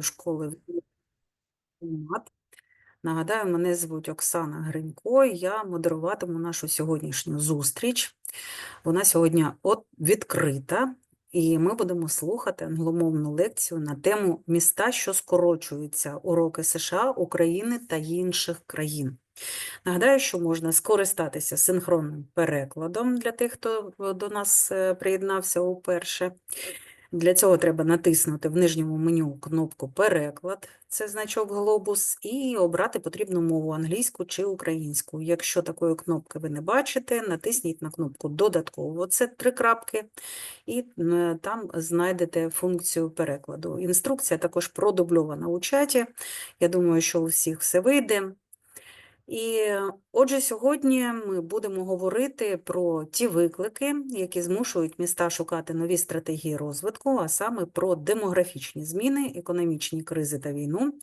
школи МАТ. Нагадаю, мене звуть Оксана Гринько, я модеруватиму нашу сьогоднішню зустріч. Вона сьогодні відкрита, і ми будемо слухати англомовну лекцію на тему «Міста, що скорочуються. Уроки США, України та інших країн». Нагадаю, що можна скористатися синхронним перекладом для тих, хто до нас приєднався уперше. Для цього треба натиснути в нижньому меню кнопку «Переклад», це значок глобус, і обрати потрібну мову англійську чи українську. Якщо такої кнопки ви не бачите, натисніть на кнопку «Додатково», це 3 крапки, і там знайдете функцію перекладу. Інструкція також продубльована у чаті, я думаю, що у всіх все вийде. І отже, сьогодні ми будемо говорити про ті виклики, які змушують міста шукати нові стратегії розвитку, а саме про демографічні зміни, економічні кризи та війну.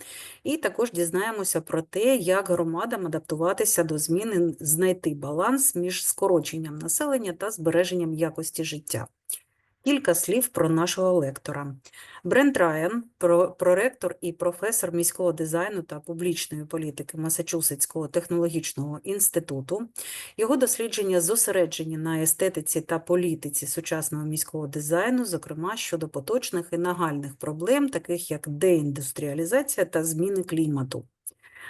І також дізнаємося про те, як громадам адаптуватися до зміни, знайти баланс між скороченням населення та збереженням якості життя. Кілька слів про нашого лектора. Брент Райан, проректор і професор міського дизайну та публічної політики Масачусетського технологічного інституту. Його дослідження зосереджені на естетиці та політиці сучасного міського дизайну, зокрема щодо поточних і нагальних проблем, таких як деіндустріалізація та зміни клімату.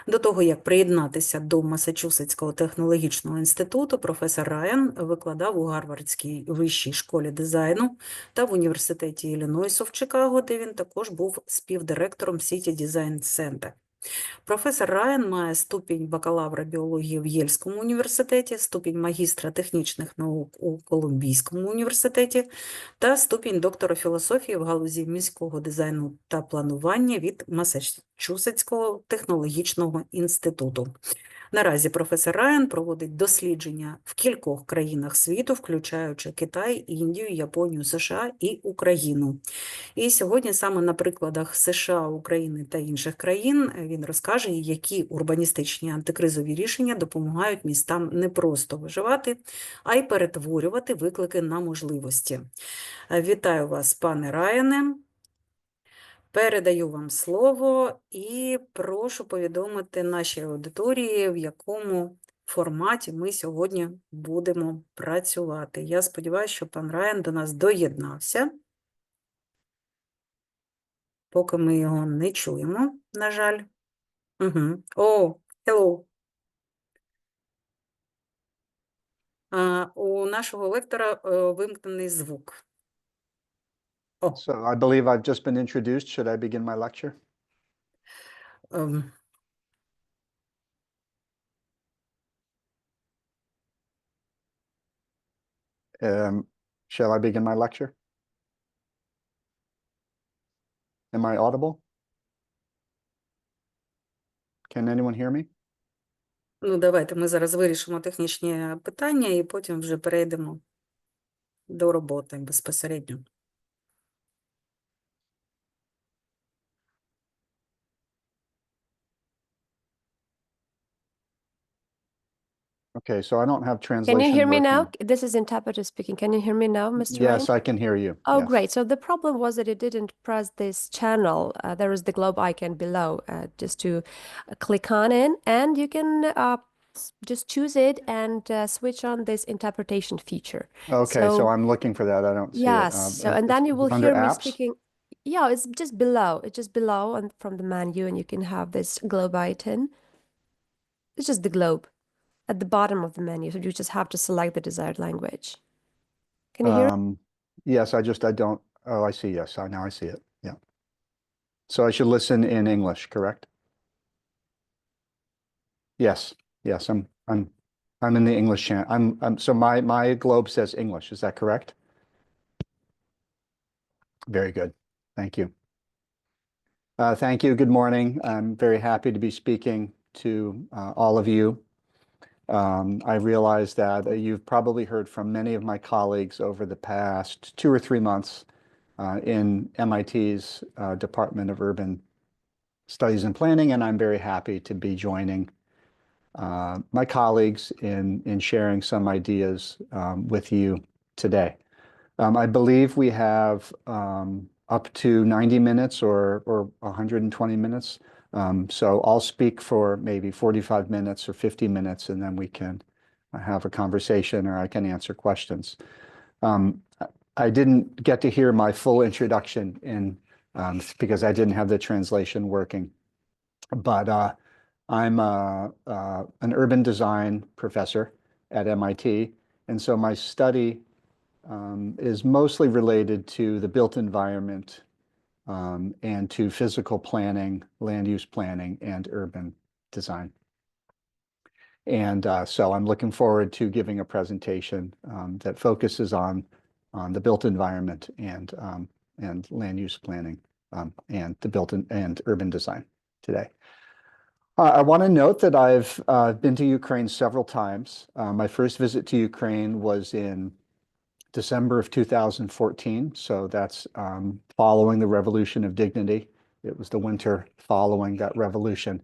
До того, як приєднатися до Масачусетського технологічного інституту, професор Райан викладав у Гарвардській вищій школі дизайну та в університеті Іллінойсу в Чикаго, де він також був співдиректором City Design Center. Професор Райан має ступінь бакалавра біології в Єльському університеті, ступінь магістра технічних наук у Колумбійському університеті та ступінь доктора філософії в галузі міського дизайну та планування від Масачусетського технологічного інституту. Наразі професор Райан проводить дослідження в кількох країнах світу, включаючи Китай, Індію, Японію, США і Україну. І сьогодні саме на прикладах США, України та інших країн він розкаже, які урбаністичні антикризові рішення допомагають містам не просто виживати, а й перетворювати виклики на можливості. Вітаю вас, пане Райане. Передаю вам слово і прошу повідомити нашій аудиторії, в якому форматі ми сьогодні будемо працювати. Я сподіваюся, що пан Райан до нас доєднався. Поки ми його не чуємо, на жаль. О, hello. У нашого лектора вимкнений звук. So I believe I've just been introduced. Should I begin my lecture? Shall I begin my lecture? Am I audible? Can anyone hear me? Ну, давайте ми зараз вирішимо технічні питання і потім вже перейдемо до роботи безпосередньо. Okay, so I don't have translation. Can you hear me working. now? This is interpreter speaking. Can you hear me now, Mr. Yes, Ryan? I can hear you. Oh, Yes. great. So the problem was that it didn't press this channel. There is the globe icon below, just to click on it, and you can just choose it and switch on this interpretation feature. Okay, so I'm looking for that. I don't see yes, it. so and then you will under hear me apps? speaking. Yeah, it's just below. It's just below and from the menu, and you can have this globe icon. It's just the globe at the bottom of the menu. So you just have to select the desired language. Can you hear it? Yes, I don't. Oh, I see. Yes, now I see it. Yeah. So I should listen in English, correct? Yes. Yes, I'm in the English channel. So my globe says English. Is that correct? Very good. Thank you. Thank you. Good morning. I'm very happy to be speaking to all of you. I realize that you've probably heard from many of my colleagues over the past 2 or 3 months in MIT's Department of Urban Studies and Planning, and I'm very happy to be joining my colleagues in sharing some ideas with you today. I believe we have up to 90 minutes or 120 minutes. So I'll speak for maybe 45 minutes or 50 minutes, and then we can have a conversation or I can answer questions. I didn't get to hear my full introduction because I didn't have the translation working. But I'm an urban design professor at MIT, and so my study is mostly related to the built environment and to physical planning, land use planning, and urban design. And so I'm looking forward to giving a presentation that focuses on the built environment and land use planning and the built and urban design today. I want to note that I've been to Ukraine several times. My first visit to Ukraine was in December of 2014, so that's following the Revolution of Dignity. It was the winter following that revolution.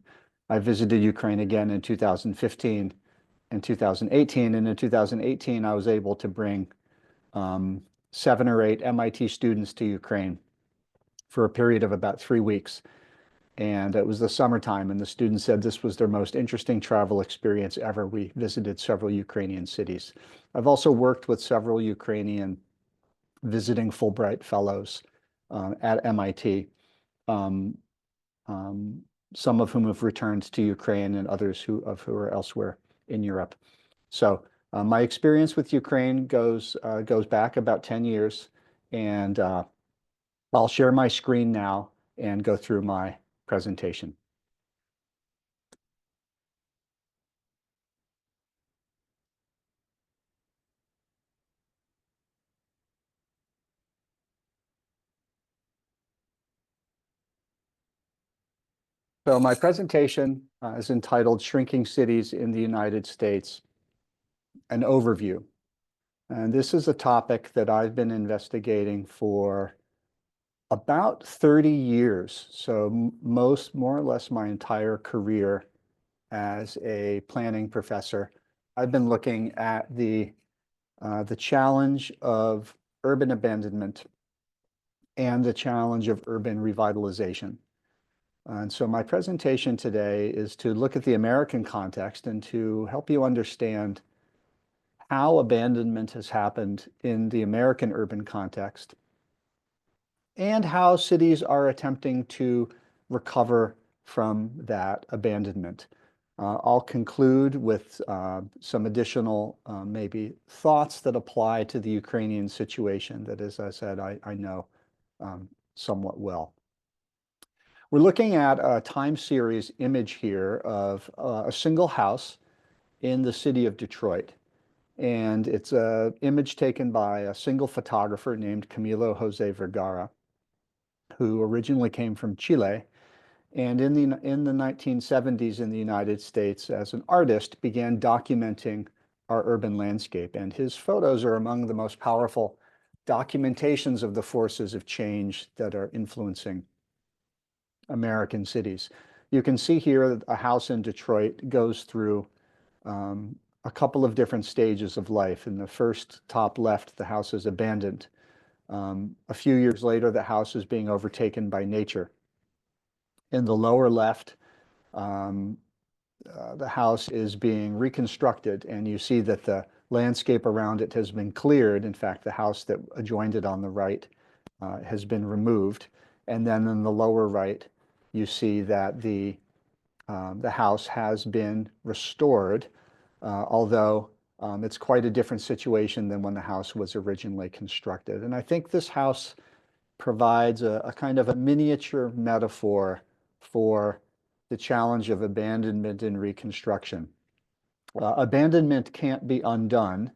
I visited Ukraine again in 2015 and 2018, and in 2018 I was able to bring 7 or 8 MIT students to Ukraine for a period of about 3 weeks. And it was the summertime, and the students said this was their most interesting travel experience ever. We visited several Ukrainian cities. I've also worked with several Ukrainian visiting Fulbright fellows at MIT, some of whom have returned to Ukraine and others who are elsewhere in Europe. So my experience with Ukraine goes back about 10 years, and I'll share my screen now and go through my presentation. So my presentation is entitled Shrinking Cities in the United States, an Overview. And this is a topic that I've been investigating for about 30 years. So more or less my entire career as a planning professor, I've been looking at the challenge of urban abandonment and the challenge of urban revitalization. And so my presentation today is to look at the American context and to help you understand how abandonment has happened in the American urban context and how cities are attempting to recover from that abandonment. I'll conclude with some additional maybe thoughts that apply to the Ukrainian situation that, as I said, I know somewhat well. We're looking at a time series image here of a single house in the city of Detroit. And it's an image taken by a single photographer named Camilo Jose Vergara, who originally came from Chile. And in the 1970s in the United States, as an artist, began documenting our urban landscape. And his photos are among the most powerful documentations of the forces of change that are influencing American cities. You can see here that a house in Detroit goes through a couple of different stages of life. In the first top left, the house is abandoned. A few years later, the house is being overtaken by nature. In the lower left, the house is being reconstructed, and you see that the landscape around it has been cleared. In fact, the house that adjoined it on the right has been removed. And then in the lower right, you see that the house has been restored, although it's quite a different situation than when the house was originally constructed. And I think this house provides a kind of a miniature metaphor for the challenge of abandonment and reconstruction. Abandonment can't be undone.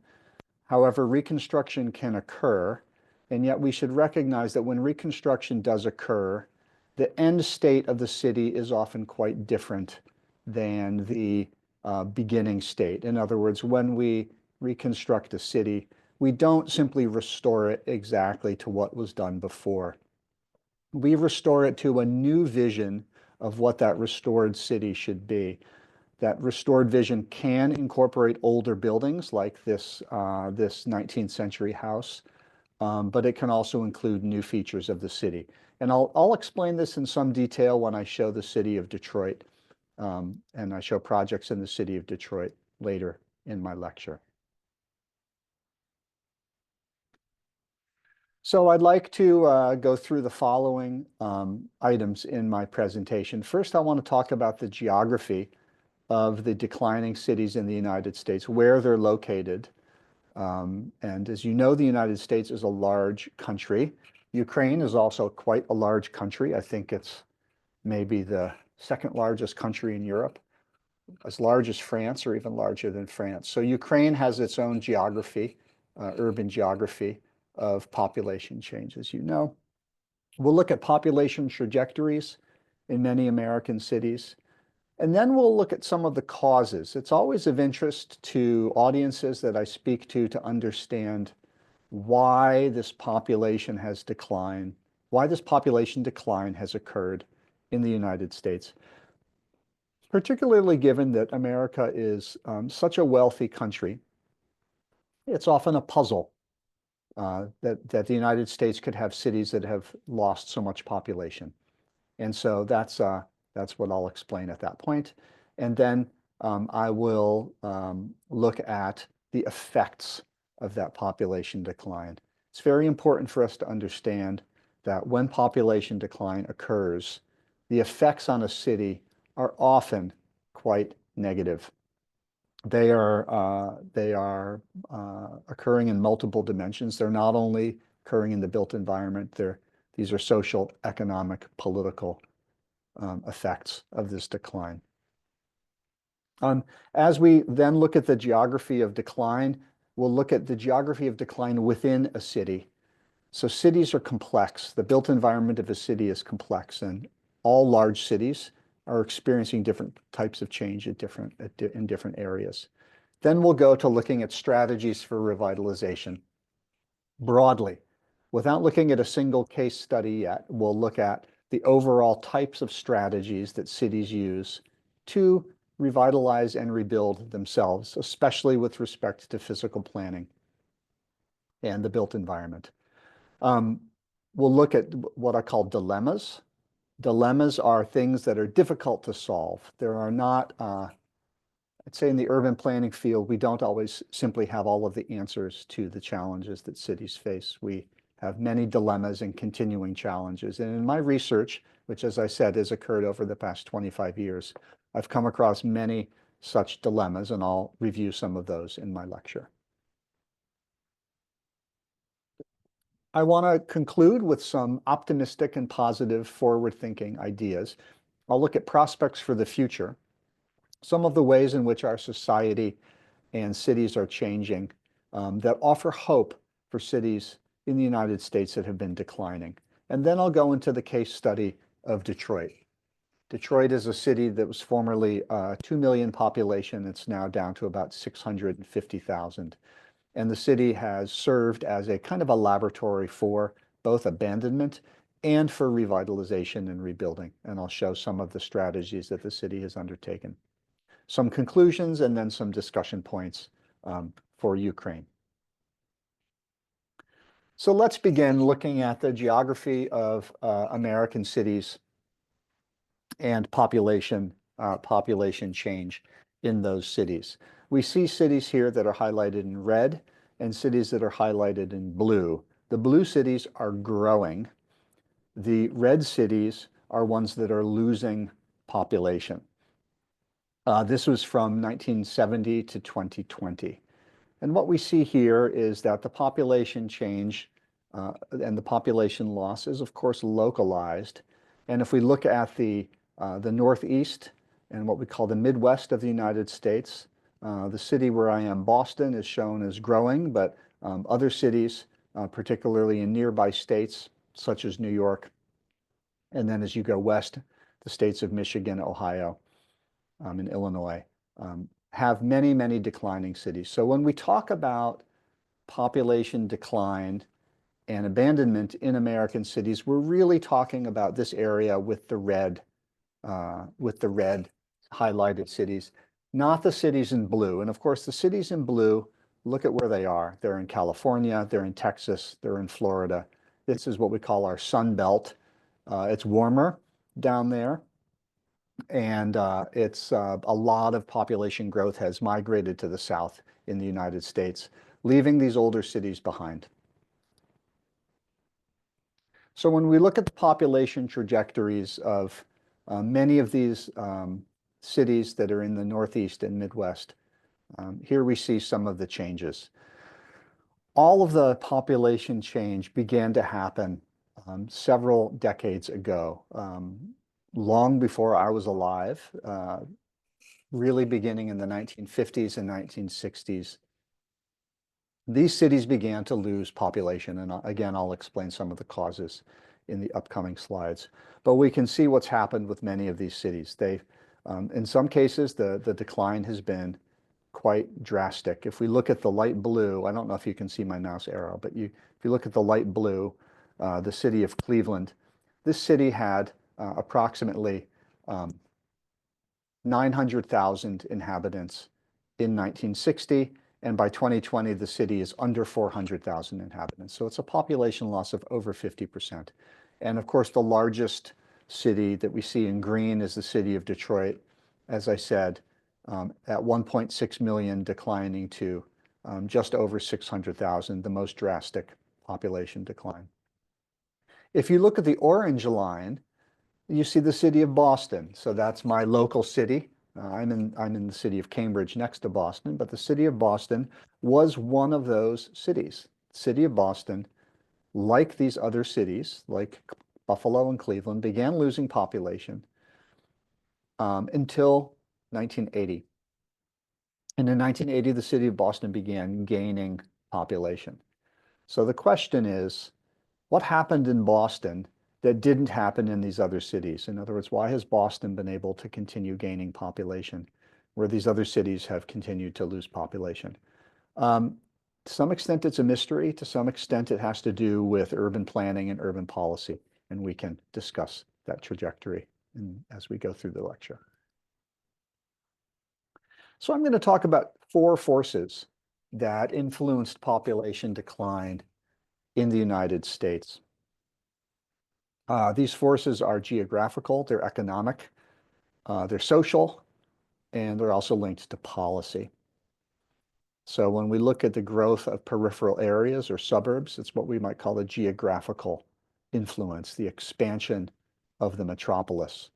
However, reconstruction can occur, and yet we should recognize that when reconstruction does occur, the end state of the city is often quite different than the beginning state. In other words, when we reconstruct a city, we don't simply restore it exactly to what was done before. We restore it to a new vision of what that restored city should be. That restored vision can incorporate older buildings like this 19th century house, but it can also include new features of the city. And I'll explain this in some detail when I show the city of Detroit, and I show projects in the city of Detroit later in my lecture. So I'd like to go through the following items in my presentation. First, I want to talk about the geography of the declining cities in the United States, where they're located. And as you know, the United States is a large country. Ukraine is also quite a large country. I think it's maybe the second largest country in Europe, as large as France or even larger than France. So Ukraine has its own geography, urban geography of population change, as you know. We'll look at population trajectories in many American cities. And then we'll look at some of the causes. It's always of interest to audiences that I speak to understand why this population has declined, why this population decline has occurred in the United States, particularly given that America is such a wealthy country. It's often a puzzle that the United States could have cities that have lost so much population. And so that's what I'll explain at that point. And then I will look at the effects of that population decline. It's very important for us to understand that when population decline occurs, the effects on a city are often quite negative. They are occurring in multiple dimensions. They're not only occurring in the built environment. These are social, economic, political effects of this decline. As we then look at the geography of decline, we'll look at the geography of decline within a city. So cities are complex. The built environment of a city is complex, and all large cities are experiencing different types of change in different areas. Then we'll go to looking at strategies for revitalization broadly. Without looking at a single case study yet, we'll look at the overall types of strategies that cities use to revitalize and rebuild themselves, especially with respect to physical planning and the built environment. We'll look at what I call dilemmas. Dilemmas are things that are difficult to solve. There are not, I'd say in the urban planning field, we don't always simply have all of the answers to the challenges that cities face. We have many dilemmas and continuing challenges. And in my research, which as I said has occurred over the past 25 years, I've come across many such dilemmas, and I'll review some of those in my lecture. I want to conclude with some optimistic and positive forward-thinking ideas. I'll look at prospects for the future, some of the ways in which our society and cities are changing that offer hope for cities in the United States that have been declining. And then I'll go into the case study of Detroit. Detroit is a city that was formerly 2 million population. It's now down to about 650,000. And the city has served as a kind of a laboratory for both abandonment and for revitalization and rebuilding. And I'll show some of the strategies that the city has undertaken. Some conclusions and then some discussion points for Ukraine. So let's begin looking at the geography of American cities and population change in those cities. We see cities here that are highlighted in red and cities that are highlighted in blue. The blue cities are growing. The red cities are ones that are losing population. This was from 1970 to 2020. And what we see here is that the population change and the population loss is, of course, localized. And if we look at the Northeast and what we call the Midwest of the United States, the city where I am, Boston, is shown as growing, but other cities, particularly in nearby states, such as New York, and then as you go west, the states of Michigan, Ohio, and Illinois, have many, many declining cities. So when we talk about population decline and abandonment in American cities, we're really talking about this area with the red highlighted cities, not the cities in blue. And of course, the cities in blue look at where they are. They're in California, they're in Texas, they're in Florida. This is what we call our Sun Belt. It's warmer down there, and it's a lot of population growth has migrated to the south in the United States, leaving these older cities behind. So when we look at the population trajectories of many of these cities that are in the Northeast and Midwest, here we see some of the changes. All of the population change began to happen several decades ago, long before I was alive, really beginning in the 1950s and 1960s. These cities began to lose population, and again, I'll explain some of the causes in the upcoming slides. But we can see what's happened with many of these cities. In some cases, the decline has been quite drastic. If we look at the light blue, I don't know if you can see my mouse arrow, but if you look at the light blue, the city of Cleveland, this city had approximately 900,000 inhabitants in 1960, and by 2020, the city is under 400,000 inhabitants. So it's a population loss of over 50%. And of course, the largest city that we see in green is the city of Detroit, as I said, at 1.6 million, declining to just over 600,000, the most drastic population decline. If you look at the orange line, you see the city of Boston. So that's my local city. I'm in the city of Cambridge next to Boston, but the city of Boston was one of those cities. The city of Boston, like these other cities, like Buffalo and Cleveland, began losing population until 1980. And in 1980, the city of Boston began gaining population. So the question is, what happened in Boston that didn't happen in these other cities? In other words, why has Boston been able to continue gaining population where these other cities have continued to lose population? To some extent, it's a mystery. To some extent, it has to do with urban planning and urban policy, and we can discuss that trajectory as we go through the lecture. So I'm going to talk about 4 forces that influenced population decline in the United States. These forces are geographical, they're economic, they're social, and they're also linked to policy. So when we look at the growth of peripheral areas or suburbs, it's what we might call the geographical influence. The expansion of the metropolis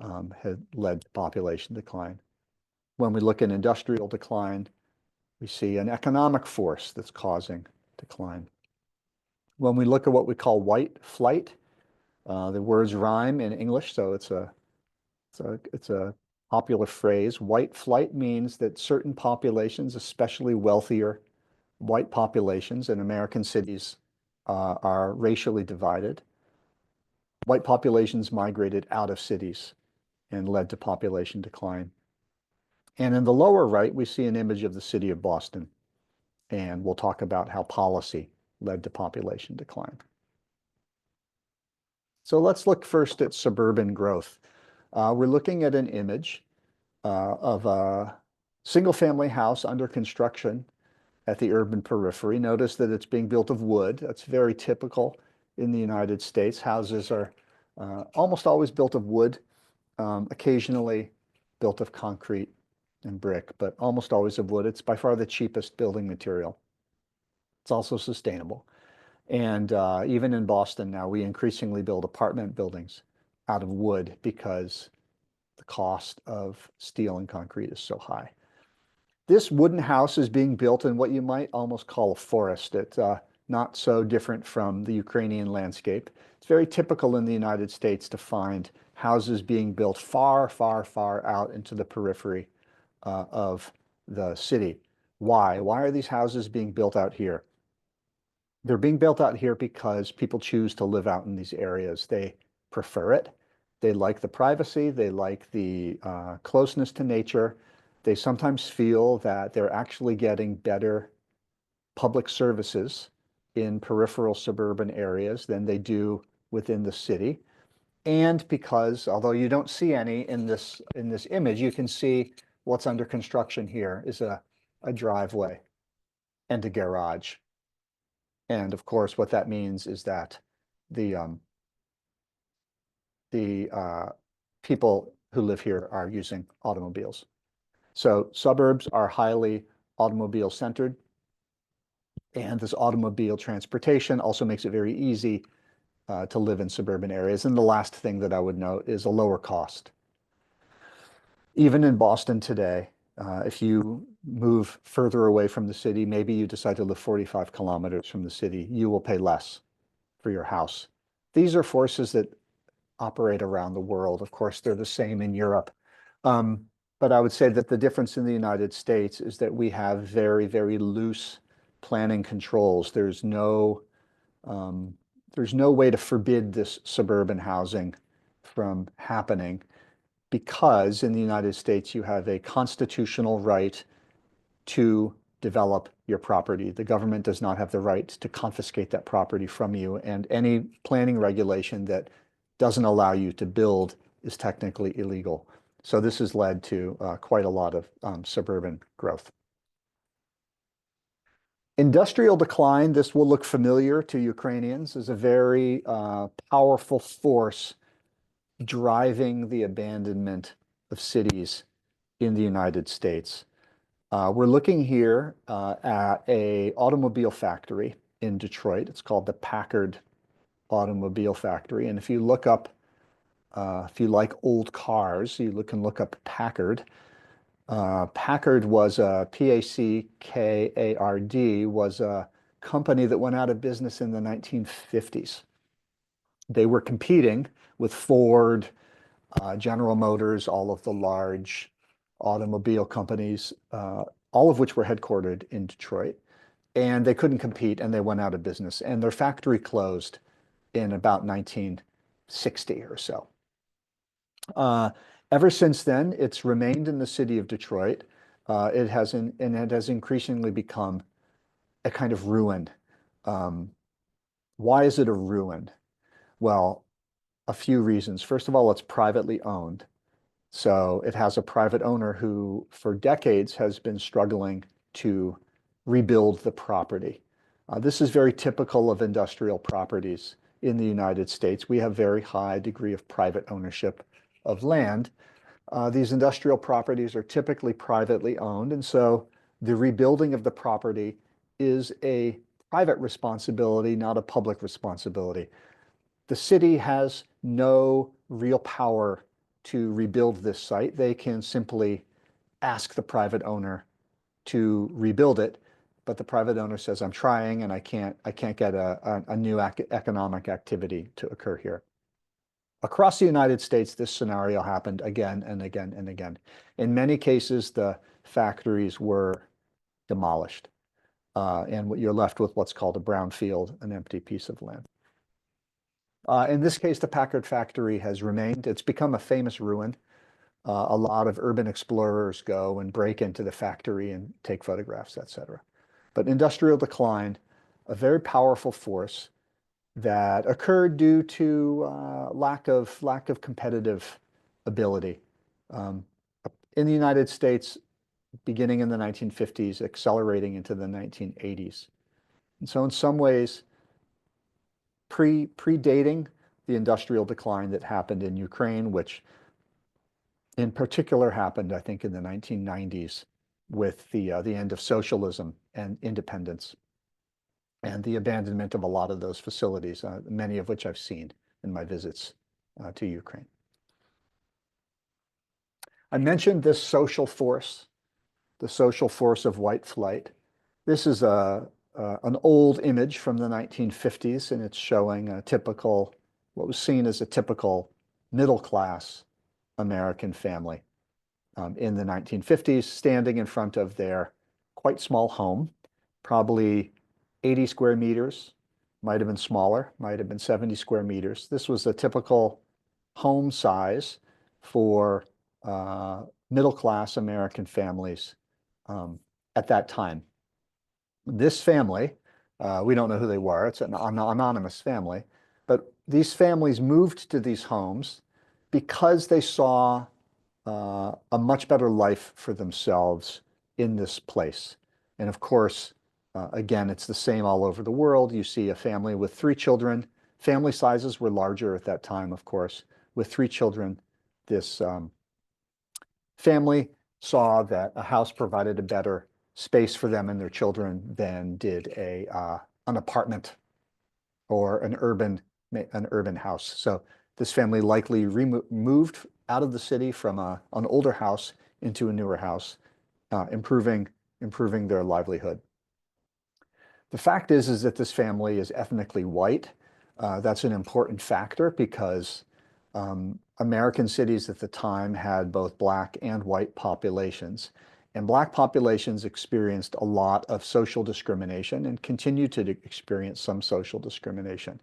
had led to population decline. When we look at industrial decline, we see an economic force that's causing decline. When we look at what we call white flight, the words rhyme in English, so it's a popular phrase. White flight means that certain populations, especially wealthier white populations in American cities, are racially divided. White populations migrated out of cities and led to population decline. And in the lower right, we see an image of the city of Boston, and we'll talk about how policy led to population decline. So let's look first at suburban growth. We're looking at an image of a single-family house under construction at the urban periphery. Notice that it's being built of wood. That's very typical in the United States. Houses are almost always built of wood, occasionally built of concrete and brick, but almost always of wood. It's by far the cheapest building material. It's also sustainable. And even in Boston now, we increasingly build apartment buildings out of wood because the cost of steel and concrete is so high. This wooden house is being built in what you might almost call a forest. It's not so different from the Ukrainian landscape. It's very typical in the United States to find houses being built far, far, far out into the periphery of the city. Why? Why are these houses being built out here? They're being built out here because people choose to live out in these areas. They prefer it. They like the privacy. They like the closeness to nature. They sometimes feel that they're actually getting better public services in peripheral suburban areas than they do within the city. And because, although you don't see any in this image, you can see what's under construction here is a driveway. and a garage. And of course, what that means is that the people who live here are using automobiles. So suburbs are highly automobile centered. And this automobile transportation also makes it very easy to live in suburban areas. And the last thing that I would note is a lower cost. Even in Boston today, if you move further away from the city, maybe you decide to live 45 kilometers from the city, you will pay less for your house. These are forces that operate around the world. Of course, they're the same in Europe. But I would say that the difference in the United States is that we have very, very loose planning controls. There's no way to forbid this suburban housing from happening, because in the United States you have a constitutional right to develop your property. The government does not have the right to confiscate that property from you, and any planning regulation that doesn't allow you to build is technically illegal. So this has led to quite a lot of suburban growth. Industrial decline, this will look familiar to Ukrainians, is a very powerful force driving the abandonment of cities in the United States. We're looking here at an automobile factory in Detroit. It's called the Packard Automobile Factory. And if you look up, if you like old cars, you can look up Packard. Packard was a P-A-C-K-A-R-D, was a company that went out of business in the 1950s. They were competing with Ford, General Motors, all of the large automobile companies, all of which were headquartered in Detroit. And they couldn't compete, and they went out of business. And their factory closed in about 1960 or so. Ever since then, it's remained in the city of Detroit. It has increasingly become a kind of ruin. Why is it a ruin? Well, a few reasons. First of all, it's privately owned. So it has a private owner who, for decades, has been struggling to rebuild the property. This is very typical of industrial properties in the United States. We have very high degree of private ownership of land. These industrial properties are typically privately owned, and so the rebuilding of the property is a private responsibility, not a public responsibility. The city has no real power to rebuild this site. They can simply ask the private owner to rebuild it, but the private owner says, I'm trying and I can't get a new economic activity to occur here. Across the United States, this scenario happened again and again and again. In many cases, the factories were demolished, and you're left with what's called a brownfield, an empty piece of land. In this case, the Packard factory has remained. It's become a famous ruin. A lot of urban explorers go and break into the factory and take photographs, etc. But industrial decline, a very powerful force that occurred due to lack of competitive ability. In the United States, beginning in the 1950s, accelerating into the 1980s. And so in some ways, predating the industrial decline that happened in Ukraine, which in particular happened, I think, in the 1990s with the end of socialism and independence and the abandonment of a lot of those facilities, many of which I've seen in my visits to Ukraine. I mentioned this social force, the social force of white flight. This is an old image from the 1950s, and it's showing a typical, what was seen as a typical middle-class American family in the 1950s, standing in front of their quite small home, probably 80 square meters, might have been smaller, might have been 70 square meters. This was a typical home size for middle-class American families at that time. This family, we don't know who they were, it's an anonymous family, but these families moved to these homes because they saw a much better life for themselves in this place. And of course, Again, it's the same all over the world. You see a family with 3 children. Family sizes were larger at that time, of course. With 3 children, this family saw that a house provided a better space for them and their children than did an apartment or an urban house. So this family likely moved out of the city from an older house into a newer house, improving their livelihood. The fact is that this family is ethnically white. That's an important factor because American cities at the time had both black and white populations. And black populations experienced a lot of social discrimination and continue to experience some social discrimination.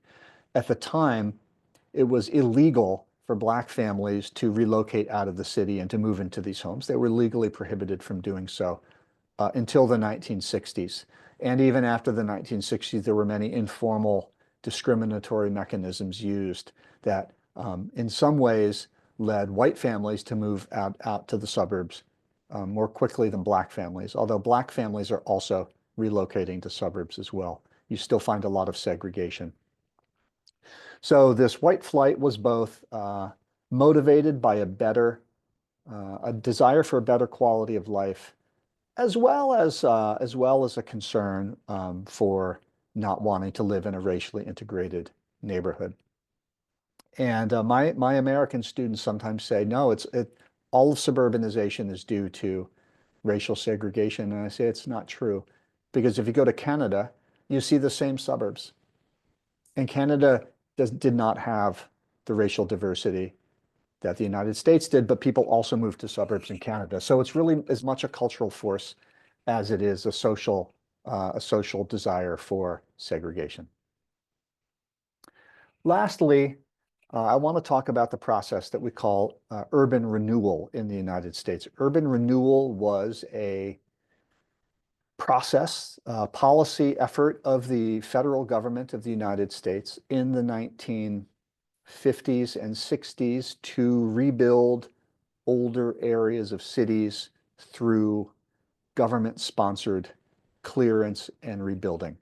At the time, it was illegal for black families to relocate out of the city and to move into these homes. They were legally prohibited from doing so until the 1960s. And even after the 1960s, there were many informal discriminatory mechanisms used that in some ways led white families to move out to the suburbs more quickly than black families, although black families are also relocating to suburbs as well. You still find a lot of segregation. So this white flight was both motivated by a desire for a better quality of life, as well as a concern for not wanting to live in a racially integrated neighborhood. And my American students sometimes say, no, all of suburbanization is due to racial segregation. And I say it's not true, because if you go to Canada, you see the same suburbs. And Canada did not have the racial diversity that the United States did, but people also moved to suburbs in Canada. So it's really as much a cultural force as it is a social desire for segregation. Lastly, I want to talk about the process that we call urban renewal in the United States. Urban renewal was a process, policy effort of the federal government of the United States in the 1950s and 60s to rebuild older areas of cities through government-sponsored clearance and rebuilding.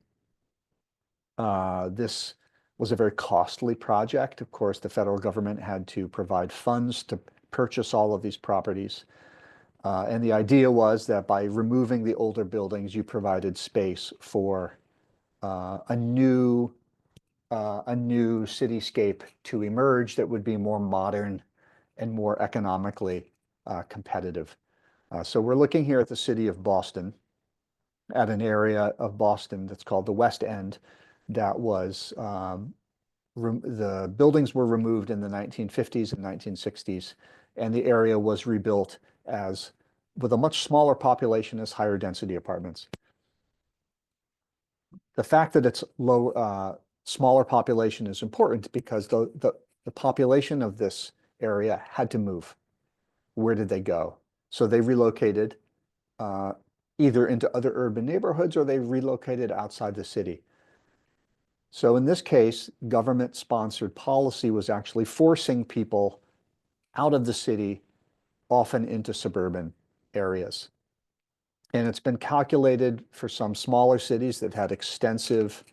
This was a very costly project. Of course, the federal government had to provide funds to purchase all of these properties. And the idea was that by removing the older buildings, you provided space for a new cityscape to emerge that would be more modern and more economically competitive. So we're looking here at the city of Boston, at an area of Boston that's called the West End. That was the buildings were removed in the 1950s and 1960s, and the area was rebuilt with a much smaller population as higher density apartments. The fact that it's smaller population is important because the population of this area had to move. Where did they go? So they relocated either into other urban neighborhoods or they relocated outside the city. So in this case, government-sponsored policy was actually forcing people out of the city, often into suburban areas. And it's been calculated for some smaller cities that had extensive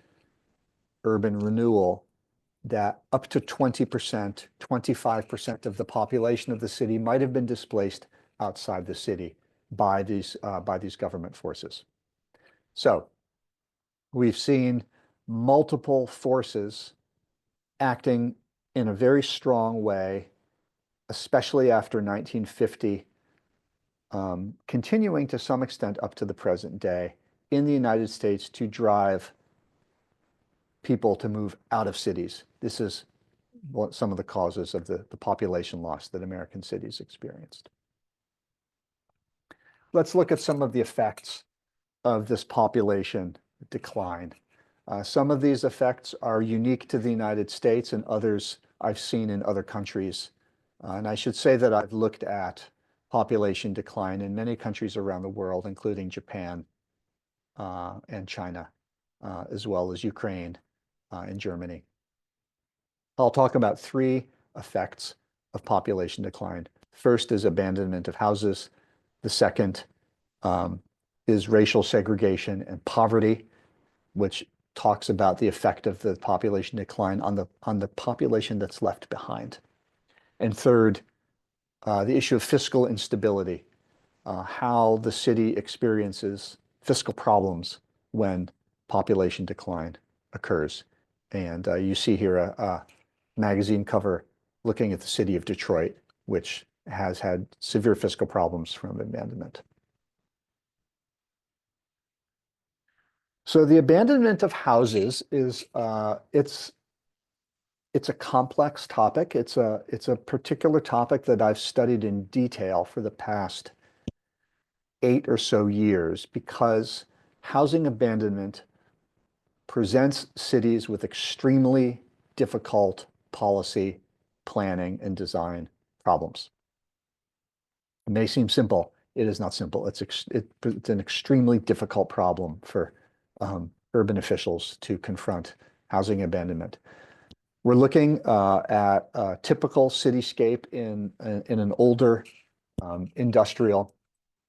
urban renewal that up to 20%, 25% of the population of the city might have been displaced outside the city by these government forces. So we've seen multiple forces acting in a very strong way, especially after 1950, continuing to some extent up to the present day in the United States to drive people to move out of cities. This is some of the causes of the population loss that American cities experienced. Let's look at some of the effects of this population decline. Some of these effects are unique to the United States, and others I've seen in other countries. And I should say that I've looked at population decline in many countries around the world, including Japan and China, as well as Ukraine and Germany. I'll talk about 3 effects of population decline. First is abandonment of houses. The second is racial segregation and poverty. which talks about the effect of the population decline on the population that's left behind. And third, the issue of fiscal instability, how the city experiences fiscal problems when population decline occurs. And you see here a magazine cover looking at the city of Detroit, which has had severe fiscal problems from abandonment. So the abandonment of houses is it's a complex topic. It's a particular topic that I've studied in detail for the past 8 or so years, because housing abandonment presents cities with extremely difficult policy, planning, and design problems. It may seem simple. It is not simple. It's an extremely difficult problem for urban officials to confront housing abandonment. We're looking at a typical cityscape in an older industrial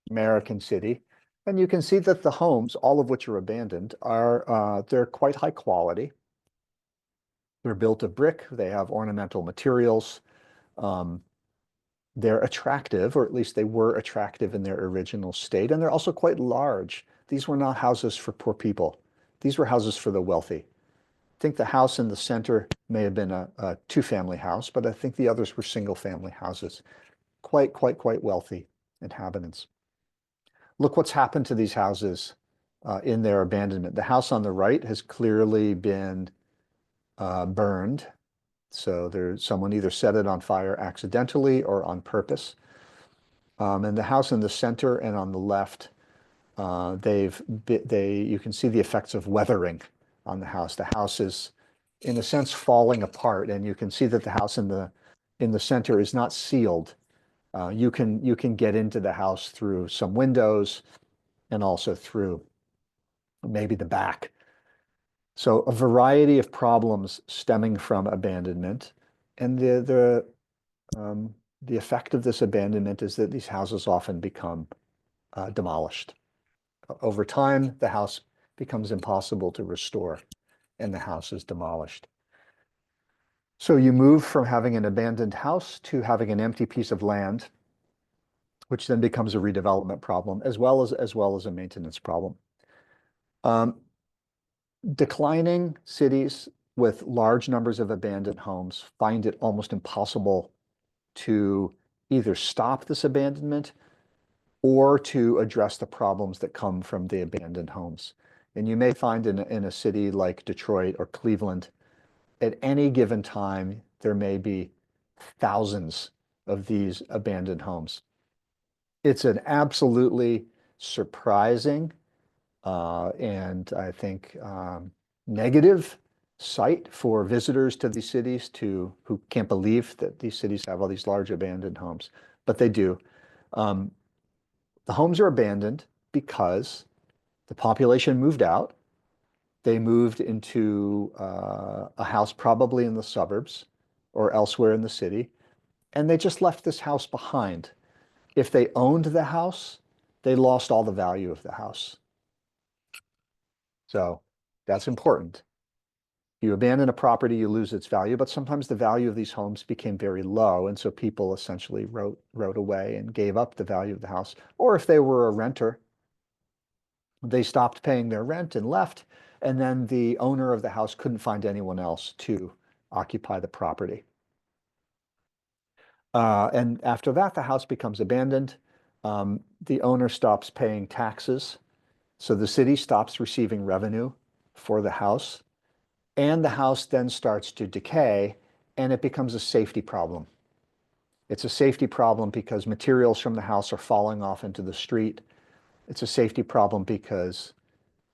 American city. And you can see that the homes, all of which are abandoned, they're quite high quality. They're built of brick. They have ornamental materials. They're attractive, or at least they were attractive in their original state. And they're also quite large. These were not houses for poor people. These were houses for the wealthy. I think the house in the center may have been a two-family house, but I think the others were single-family houses. Quite wealthy inhabitants. Look what's happened to these houses in their abandonment. The house on the right has clearly been burned. So someone either set it on fire accidentally or on purpose. And the house in the center and on the left, you can see the effects of weathering on the house. The house is, in a sense, falling apart, and you can see that the house in the center is not sealed. You can get into the house through some windows and also through maybe the back. So a variety of problems stemming from abandonment, and the effect of this abandonment is that these houses often become demolished. Over time, the house becomes impossible to restore, and the house is demolished. So you move from having an abandoned house to having an empty piece of land, which then becomes a redevelopment problem, as well as a maintenance problem. Declining cities with large numbers of abandoned homes find it almost impossible to either stop this abandonment or to address the problems that come from the abandoned homes. And you may find in a city like Detroit or Cleveland, at any given time, there may be thousands of these abandoned homes. It's an absolutely surprising and I think negative sight for visitors to these cities who can't believe that these cities have all these large abandoned homes, but they do. The homes are abandoned because the population moved out. They moved into a house probably in the suburbs or elsewhere in the city, and they just left this house behind. If they owned the house, they lost all the value of the house. So that's important. You abandon a property, you lose its value, but sometimes the value of these homes became very low, and so people essentially wrote away and gave up the value of the house. Or if they were a renter, they stopped paying their rent and left, and then the owner of the house couldn't find anyone else to occupy the property. And after that, the house becomes abandoned. The owner stops paying taxes, so the city stops receiving revenue for the house. And the house then starts to decay, and it becomes a safety problem. It's a safety problem because materials from the house are falling off into the street. It's a safety problem because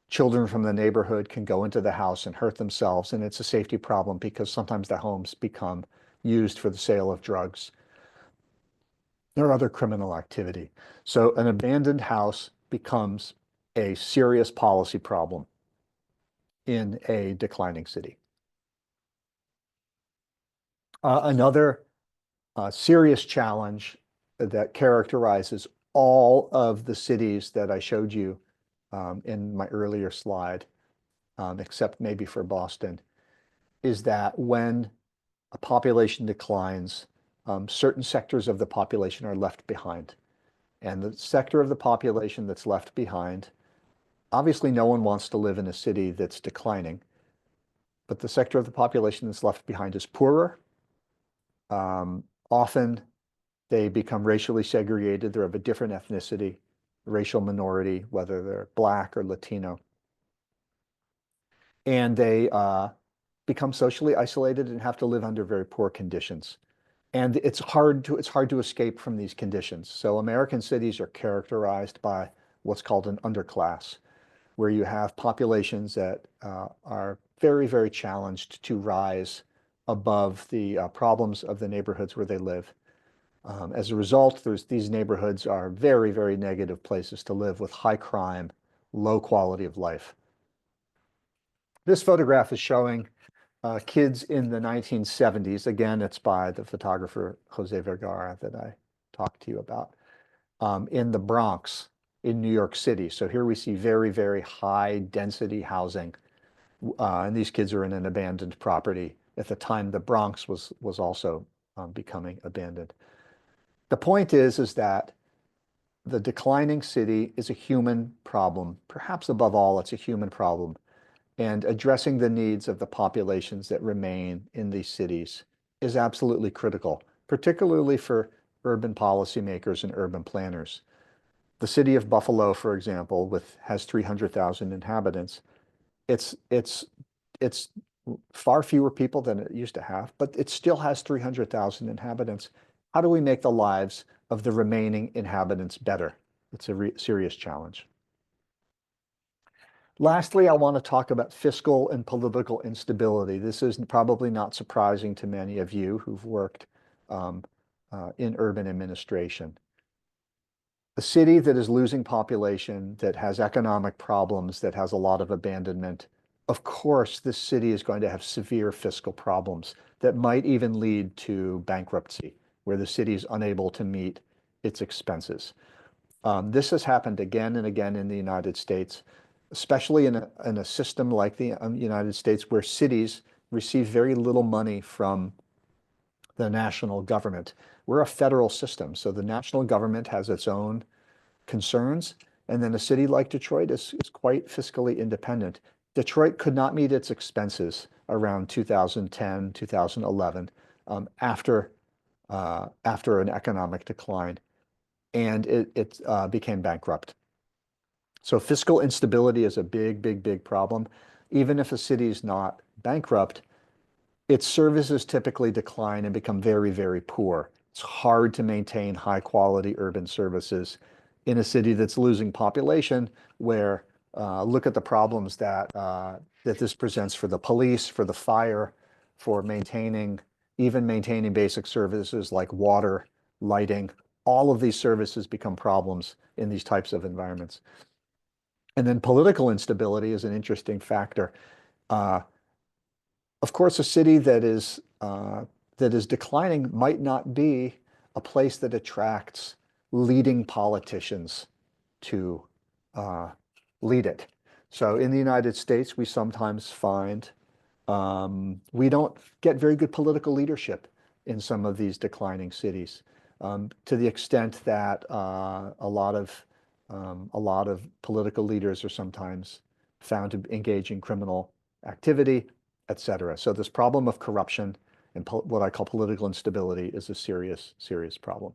children from the neighborhood can go into the house and hurt themselves. And it's a safety problem because sometimes the homes become used for the sale of drugs or other criminal activity. So an abandoned house becomes a serious policy problem in a declining city. Another serious challenge that characterizes all of the cities that I showed you in my earlier slide except maybe for Boston, is that when a population declines, certain sectors of the population are left behind. And the sector of the population that's left behind, obviously no one wants to live in a city that's declining, but the sector of the population that's left behind is poorer. Often they become racially segregated. They're of a different ethnicity, racial minority, whether they're Black or Latino. And they become socially isolated and have to live under very poor conditions. And it's hard to escape from these conditions. So American cities are characterized by what's called an underclass, where you have populations that are very, very challenged to rise above the problems of the neighborhoods where they live. As a result, these neighborhoods are very, very negative places to live with high crime, low quality of life. This photograph is showing kids in the 1970s. Again, it's by the photographer Jose Vergara that I talked to you about, in the Bronx in New York City. So here we see very, very high density housing. And these kids are in an abandoned property. At the time, the Bronx was also becoming abandoned. The point is that the declining city is a human problem. Perhaps above all, it's a human problem. And addressing the needs of the populations that remain in these cities is absolutely critical, particularly for urban policymakers and urban planners. The city of Buffalo, for example, has 300,000 inhabitants. It's far fewer people than it used to have, but it still has 300,000 inhabitants. How do we make the lives of the remaining inhabitants better? It's a serious challenge. Lastly, I want to talk about fiscal and political instability. This is probably not surprising to many of you who've worked in urban administration. A city that is losing population, that has economic problems, that has a lot of abandonment, of course, this city is going to have severe fiscal problems that might even lead to bankruptcy, where the city is unable to meet its expenses. This has happened again and again in the United States, especially in a system like the United States, where cities receive very little money from the national government. We're a federal system, so the national government has its own concerns, and then a city like Detroit is quite fiscally independent. Detroit could not meet its expenses around 2010, 2011, after an economic decline, and it became bankrupt. So fiscal instability is a big, big, big problem. Even if a city is not bankrupt, its services typically decline and become very, very poor. It's hard to maintain high quality urban services in a city that's losing population, where look at the problems that this presents for the police, for the fire, for maintaining basic services like water, lighting. All of these services become problems in these types of environments. And then political instability is an interesting factor. Of course, a city that is declining might not be a place that attracts leading politicians to lead it. So in the United States, we sometimes find we don't get very good political leadership in some of these declining cities, to the extent that a lot of political leaders are sometimes found to engage in criminal activity, etc. So this problem of corruption and what I call political instability is a serious, serious problem.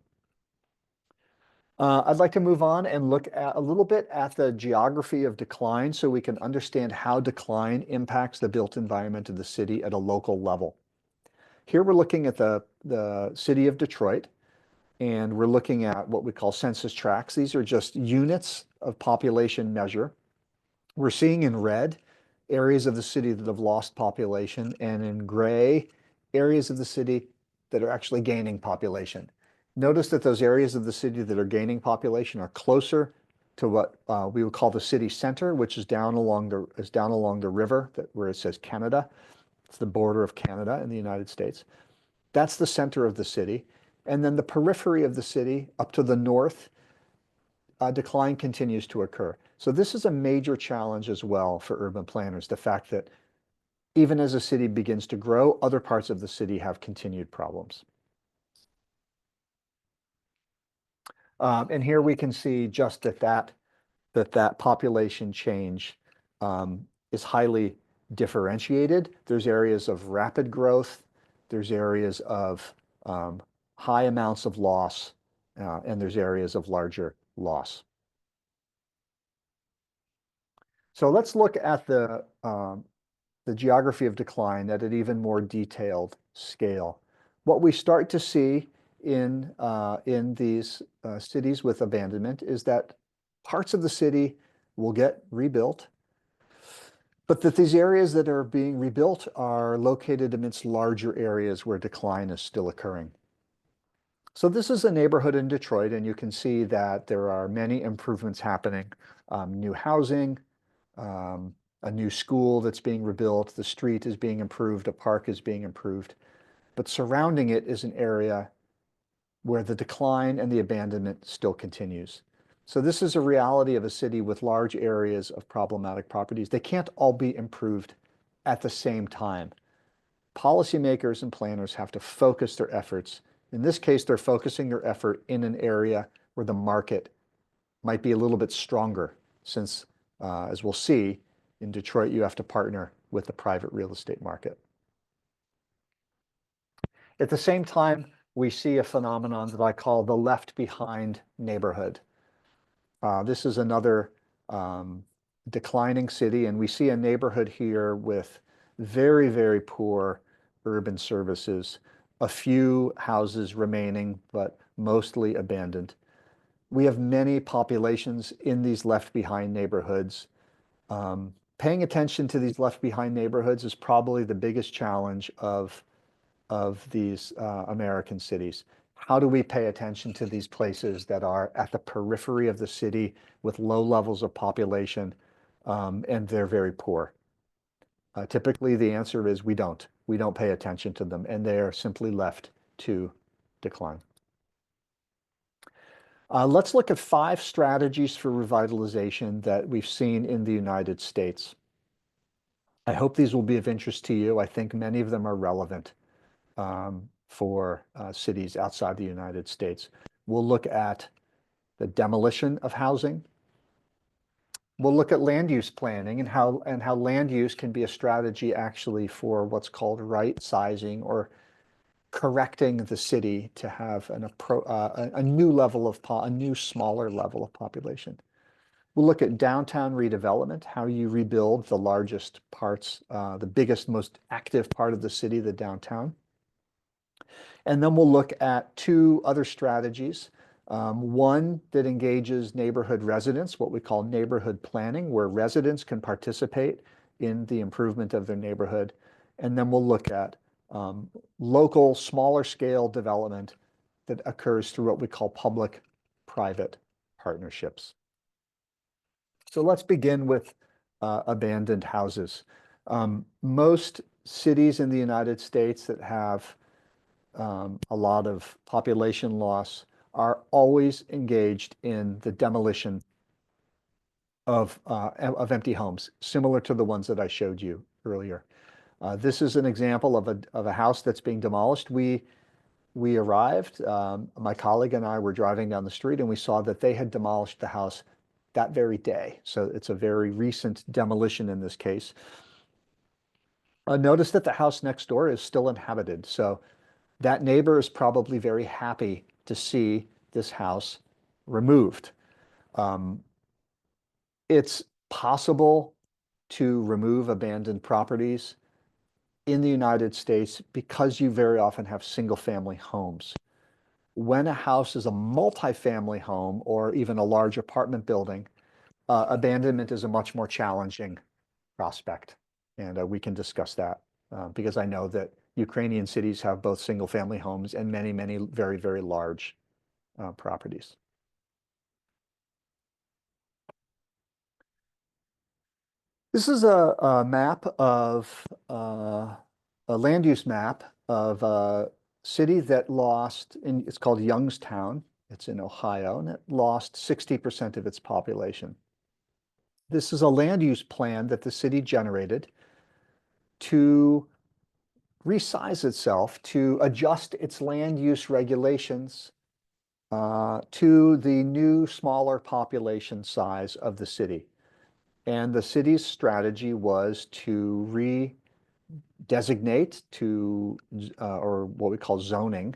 I'd like to move on and look at a little bit at the geography of decline so we can understand how decline impacts the built environment of the city at a local level. Here we're looking at the city of Detroit, and we're looking at what we call census tracts. These are just units of population measure. We're seeing in red areas of the city that have lost population, and in gray areas of the city that are actually gaining population. Notice that those areas of the city that are gaining population are closer to what we would call the city center, which is down along the river where it says Canada. It's the border of Canada in the United States. That's the center of the city. And then the periphery of the city up to the north decline continues to occur. So this is a major challenge as well for urban planners, the fact that even as a city begins to grow, other parts of the city have continued problems. And here we can see just that population change is highly differentiated. There's areas of rapid growth, there's areas of high amounts of loss, and there's areas of larger loss. So let's look at the geography of decline at an even more detailed scale. What we start to see in these cities with abandonment is that parts of the city will get rebuilt, but that these areas that are being rebuilt are located amidst larger areas where decline is still occurring. So this is a neighborhood in Detroit, and you can see that there are many improvements happening. New housing, a new school that's being rebuilt, the street is being improved, a park is being improved. But surrounding it is an area where the decline and the abandonment still continues. So this is a reality of a city with large areas of problematic properties. They can't all be improved at the same time. Policymakers and planners have to focus their efforts. In this case, they're focusing their effort in an area where the market might be a little bit stronger, since, as we'll see, in Detroit, you have to partner with the private real estate market. At the same time, we see a phenomenon that I call the left behind neighborhood. This is another declining city, and we see a neighborhood here with very, very poor urban services, a few houses remaining, but mostly abandoned. We have many populations in these left behind neighborhoods. Paying attention to these left behind neighborhoods is probably the biggest challenge of these American cities. How do we pay attention to these places that are at the periphery of the city with low levels of population, and they're very poor? Typically, the answer is we don't. We don't pay attention to them, and they are simply left to decline. Let's look at 5 strategies for revitalization that we've seen in the United States. I hope these will be of interest to you. I think many of them are relevant for cities outside the United States. We'll look at the demolition of housing. We'll look at land use planning and how land use can be a strategy actually for what's called right sizing or correcting the city to have a new level of a new smaller level of population. We'll look at downtown redevelopment, how you rebuild the largest parts, the biggest, most active part of the city, the downtown. And then we'll look at 2 other strategies. One that engages neighborhood residents, what we call neighborhood planning, where residents can participate in the improvement of their neighborhood. And then we'll look at local, smaller scale development that occurs through what we call public-private partnerships. So let's begin with abandoned houses. Most cities in the United States that have a lot of population loss are always engaged in the demolition of empty homes, similar to the ones that I showed you earlier. This is an example of a house that's being demolished. We arrived, my colleague and I were driving down the street, and we saw that they had demolished the house that very day. So it's a very recent demolition in this case. Notice that the house next door is still inhabited. So that neighbor is probably very happy to see this house removed. It's possible to remove abandoned properties in the United States because you very often have single-family homes. When a house is a multifamily home or even a large apartment building, abandonment is a much more challenging prospect. And we can discuss that because I know that Ukrainian cities have both single-family homes and many, many very, very large properties. This is a map of a land use map of a city that lost, it's called Youngstown It's in Ohio, and it lost 60% of its population. This is a land use plan that the city generated to resize itself, to adjust its land use regulations to the new, smaller population size of the city. And the city's strategy was to redesignate or what we call zoning,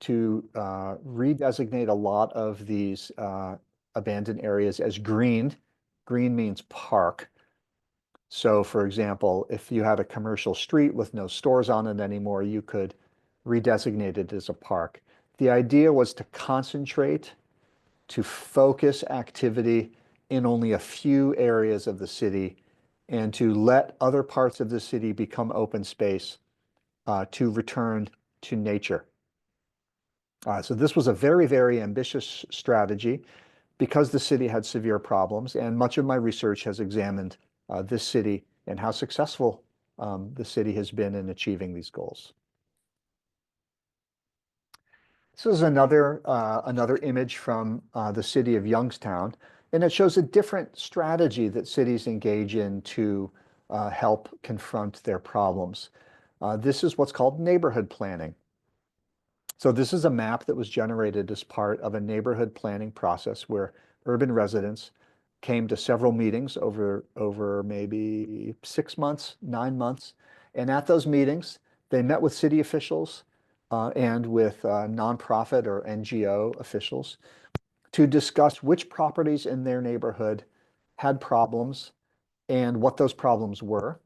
to redesignate a lot of these abandoned areas as green. Green means park. So for example, if you had a commercial street with no stores on it anymore, you could redesignate it as a park. The idea was to concentrate, to focus activity in only a few areas of the city, and to let other parts of the city become open space to return to nature. So this was a very, very ambitious strategy because the city had severe problems, and much of my research has examined this city and how successful the city has been in achieving these goals. This is another image from the city of Youngstown, and it shows a different strategy that cities engage in to help confront their problems. This is what's called neighborhood planning. So this is a map that was generated as part of a neighborhood planning process where urban residents came to several meetings over maybe 6 months, 9 months. And at those meetings, they met with city officials and with nonprofit or NGO officials to discuss which properties in their neighborhood had problems and what those problems were.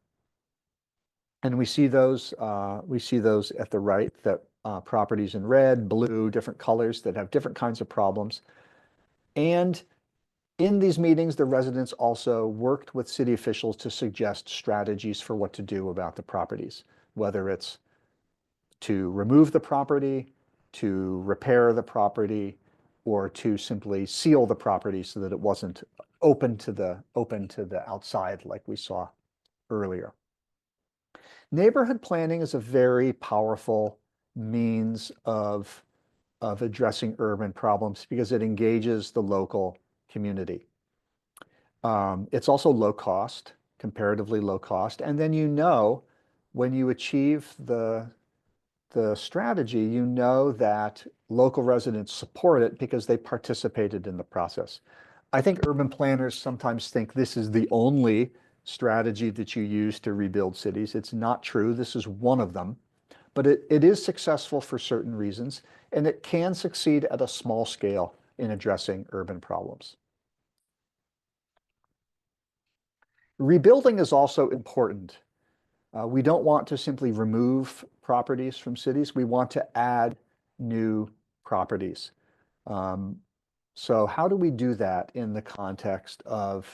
And we see those at the right, that properties in red, blue, different colors that have different kinds of problems. And in these meetings, the residents also worked with city officials to suggest strategies for what to do about the properties, whether it's to remove the property, to repair the property, or to simply seal the property so that it wasn't open to the outside like we saw earlier. Neighborhood planning is a very powerful means of addressing urban problems because it engages the local community. It's also low cost, comparatively low cost. And then when you achieve the strategy, you know that local residents support it because they participated in the process. I think urban planners sometimes think this is the only strategy that you use to rebuild cities. It's not true. This is one of them, but it is successful for certain reasons, and it can succeed at a small scale in addressing urban problems. Rebuilding is also important. We don't want to simply remove properties from cities. We want to add new properties. So how do we do that in the context of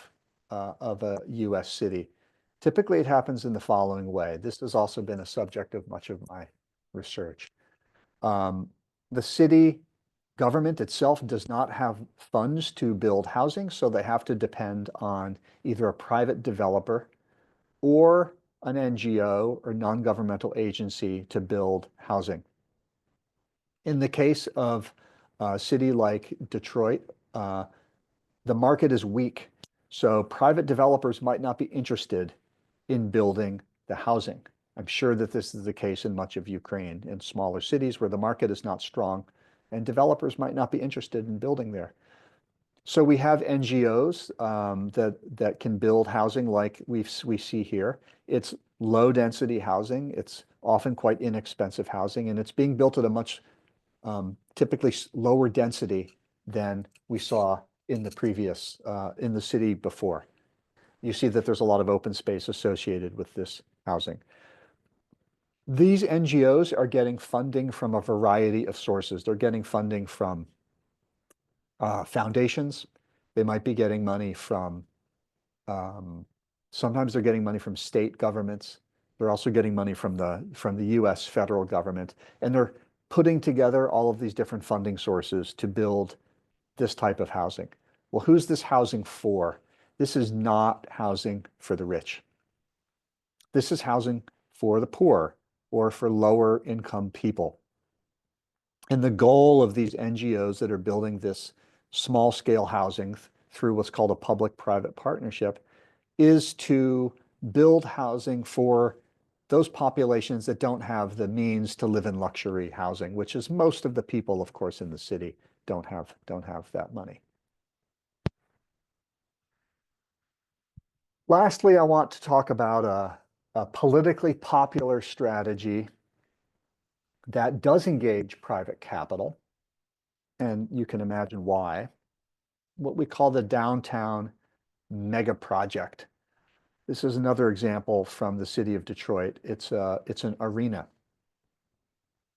a US city? Typically, it happens in the following way. This has also been a subject of much of my research. The city government itself does not have funds to build housing, so they have to depend on either a private developer or an NGO or non-governmental agency to build housing. In the case of a city like Detroit, the market is weak, so private developers might not be interested in building the housing. I'm sure that this is the case in much of Ukraine, in smaller cities where the market is not strong, and developers might not be interested in building there. So we have NGOs that can build housing like we see here. It's low density housing. It's often quite inexpensive housing, and it's being built at a much typically lower density than we saw in the previous in the city before. You see that there's a lot of open space associated with this housing. These NGOs are getting funding from a variety of sources. They're getting funding from foundations. They might be getting money from, sometimes they're getting money from state governments. They're also getting money from the US federal government. And they're putting together all of these different funding sources to build this type of housing. Well, who's this housing for? This is not housing for the rich. This is housing for the poor or for lower income people. And the goal of these NGOs that are building this small scale housing through what's called a public-private partnership is to build housing for those populations that don't have the means to live in luxury housing, which is most of the people, of course, in the city don't have that money. Lastly, I want to talk about a politically popular strategy that does engage private capital, and you can imagine why. What we call the downtown mega project. This is another example from the city of Detroit. It's an arena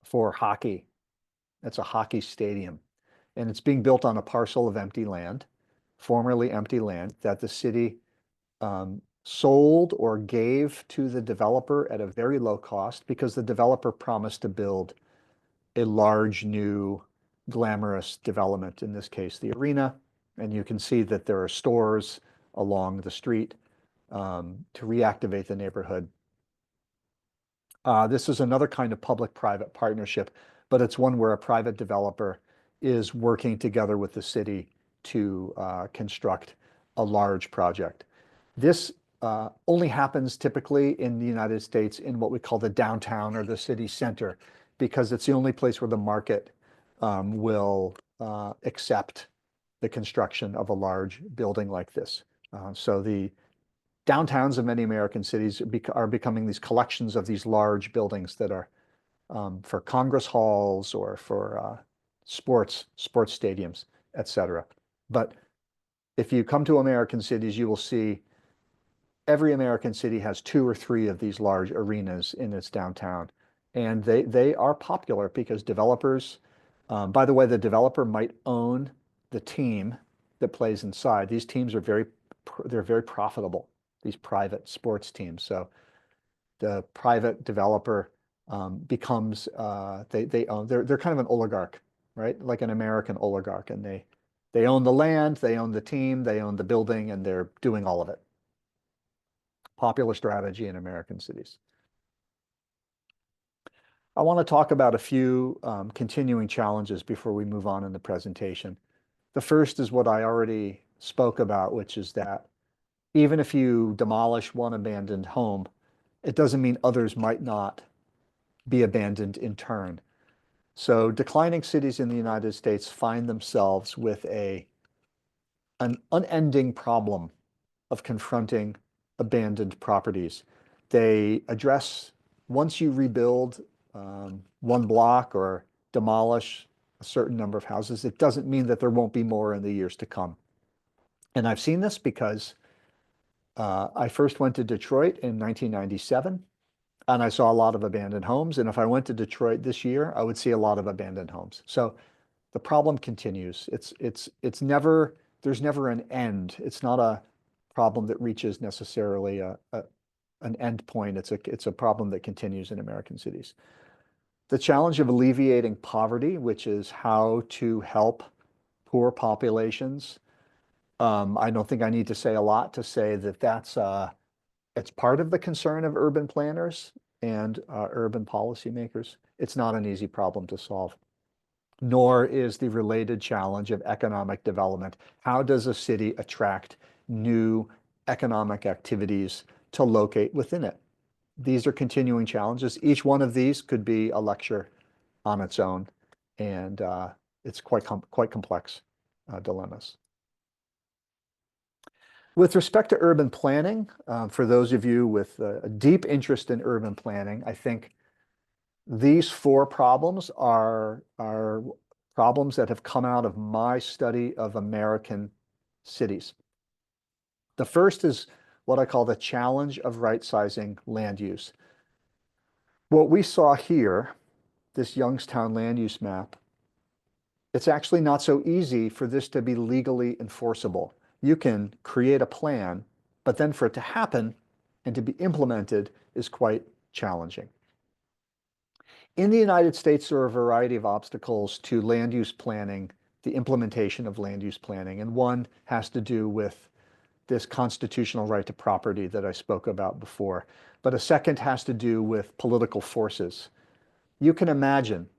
for hockey. It's a hockey stadium, and it's being built on a parcel of empty land, formerly empty land, that the city sold or gave to the developer at a very low cost because the developer promised to build a large new glamorous development, in this case the arena. And you can see that there are stores along the street to reactivate the neighborhood. This is another kind of public-private partnership, but it's one where a private developer is working together with the city to construct a large project. This only happens typically in the United States in what we call the downtown or the city center, because it's the only place where the market will accept the construction of a large building like this. So the downtowns of many American cities are becoming these collections of these large buildings that are for Congress halls or for sports stadiums, etc. But if you come to American cities, you will see every American city has 2 or 3 of these large arenas in its downtown. And they are popular because developers, by the way, the developer might own the team that plays inside. These teams are very profitable, these private sports teams. So the private developer becomes, they own, they're kind of an oligarch, right? Like an American oligarch. And they own the land, they own the team, they own the building, and they're doing all of it. Popular strategy in American cities. I want to talk about a few continuing challenges before we move on in the presentation. The first is what I already spoke about, which is that even if you demolish one abandoned home, it doesn't mean others might not be abandoned in turn. So declining cities in the United States find themselves with an unending problem of confronting abandoned properties. They address, once you rebuild one block or demolish a certain number of houses, it doesn't mean that there won't be more in the years to come. And I've seen this because I first went to Detroit in 1997, and I saw a lot of abandoned homes. And if I went to Detroit this year, I would see a lot of abandoned homes. So the problem continues. It's never, there's never an end. It's not a problem that reaches necessarily an end point. It's a problem that continues in American cities. The challenge of alleviating poverty, which is how to help poor populations. I don't think I need to say a lot to say that it's part of the concern of urban planners and urban policymakers. It's not an easy problem to solve, nor is the related challenge of economic development. How does a city attract new economic activities to locate within it? These are continuing challenges. Each one of these could be a lecture on its own, and it's quite complex dilemmas. With respect to urban planning, for those of you with a deep interest in urban planning, I think these 4 problems are problems that have come out of my study of American cities. The first is what I call the challenge of right-sizing land use. What we saw here, this Youngstown land use map, it's actually not so easy for this to be legally enforceable. You can create a plan, but then for it to happen and to be implemented is quite challenging. In the United States, there are a variety of obstacles to land use planning, the implementation of land use planning, and one has to do with this constitutional right to property that I spoke about before. But a second has to do with political forces. You can imagine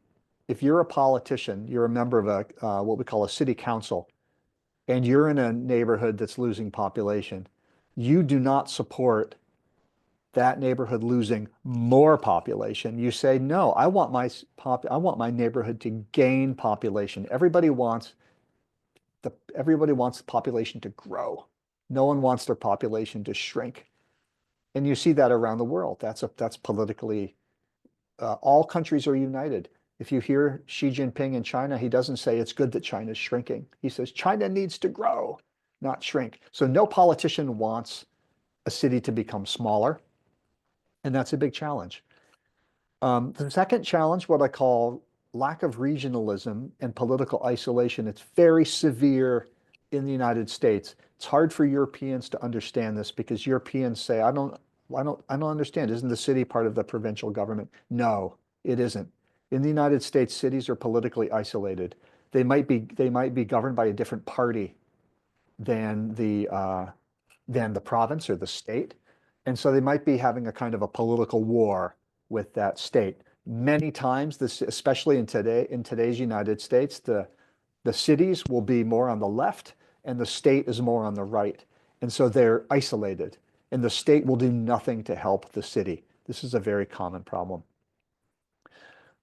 if you're a politician, you're a member of a what we call a city council, and you're in a neighborhood that's losing population, you do not support that neighborhood losing more population. You say, no, I want my neighborhood to gain population. Everybody wants the population to grow. No one wants their population to shrink. And you see that around the world. That's politically, all countries are united. If you hear Xi Jinping in China, he doesn't say it's good that China's shrinking. He says China needs to grow, not shrink. So no politician wants a city to become smaller. And that's a big challenge. The second challenge, what I call lack of regionalism and political isolation, it's very severe in the United States. It's hard for Europeans to understand this because Europeans say, I don't understand. Isn't the city part of the provincial government? No, it isn't. In the United States, cities are politically isolated. They might be governed by a different party than the province or the state. And so they might be having a kind of a political war with that state. Many times, especially in today's United States, the cities will be more on the left and the state is more on the right. And so they're isolated and the state will do nothing to help the city. This is a very common problem.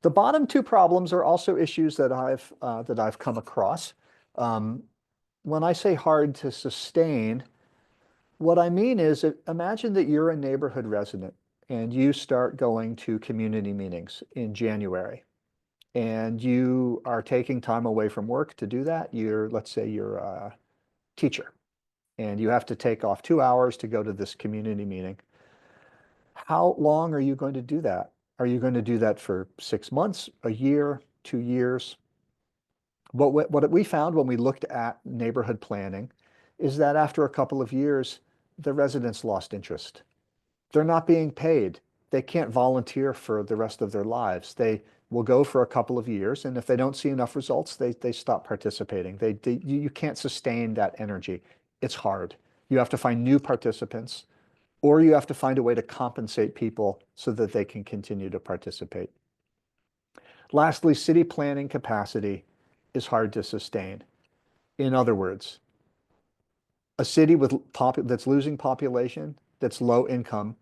The bottom two problems are also issues that I've come across. When I say hard to sustain, what I mean is, imagine that you're a neighborhood resident and you start going to community meetings in January and you are taking time away from work to do that. Let's say you're a teacher and you have to take off 2 hours to go to this community meeting. How long are you going to do that? Are you going to do that for 6 months, a year, 2 years? What we found when we looked at neighborhood planning is that after a couple of years, the residents lost interest. They're not being paid. They can't volunteer for the rest of their lives. They will go for a couple of years, and if they don't see enough results, they stop participating. You can't sustain that energy. It's hard. You have to find new participants, or you have to find a way to compensate people so that they can continue to participate. Lastly, city planning capacity is hard to sustain. In other words, a city that's losing population, that's low income,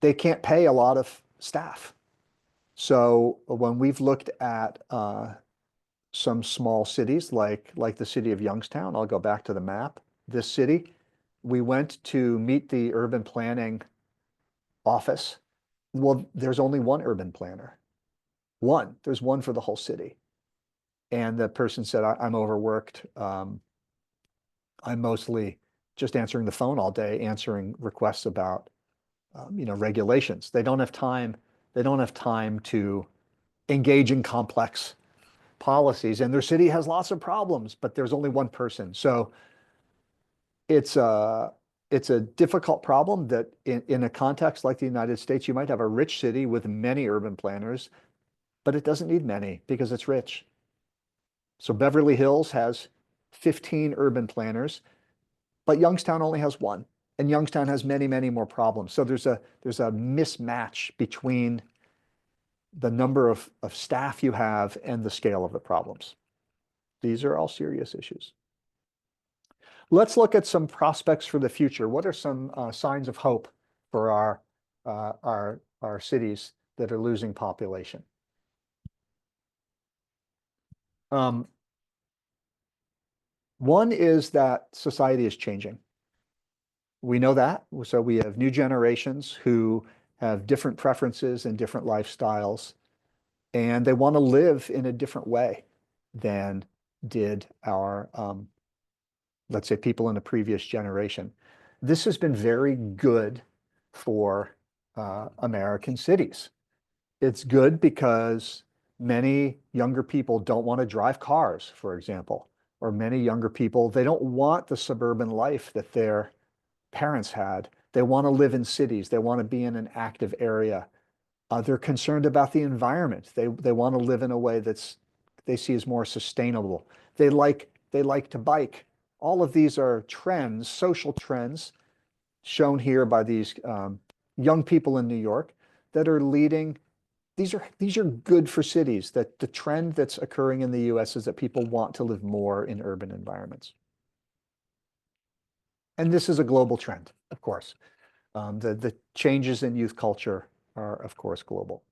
they can't pay a lot of staff. So when we've looked at some small cities like the city of Youngstown, I'll go back to the map, this city, we went to meet the urban planning office. Well, there's only one urban planner. There's one for the whole city. And the person said, I'm overworked. I'm mostly just answering the phone all day, answering requests about, regulations. They don't have time. They don't have time to engage in complex policies. And their city has lots of problems, but there's only one person. So it's a difficult problem that in a context like the United States, you might have a rich city with many urban planners, but it doesn't need many because it's rich. So Beverly Hills has 15 urban planners, but Youngstown only has one, and Youngstown has many, many more problems. So there's a mismatch between the number of staff you have and the scale of the problems. These are all serious issues. Let's look at some prospects for the future. What are some signs of hope for our cities that are losing population? One is that society is changing. We know that. So we have new generations who have different preferences and different lifestyles, and they want to live in a different way than did our, let's say, people in a previous generation. This has been very good for American cities. It's good because many younger people don't want to drive cars, for example, or many younger people, they don't want the suburban life that their parents had. They want to live in cities. They want to be in an active area. They're concerned about the environment. They want to live in a way they see as more sustainable. They like to bike. All of these are trends, social trends, shown here by these young people in New York that are leading these are good for cities. That the trend that's occurring in the US is that people want to live more in urban environments. And this is a global trend, of course. The changes in youth culture are, of course, global.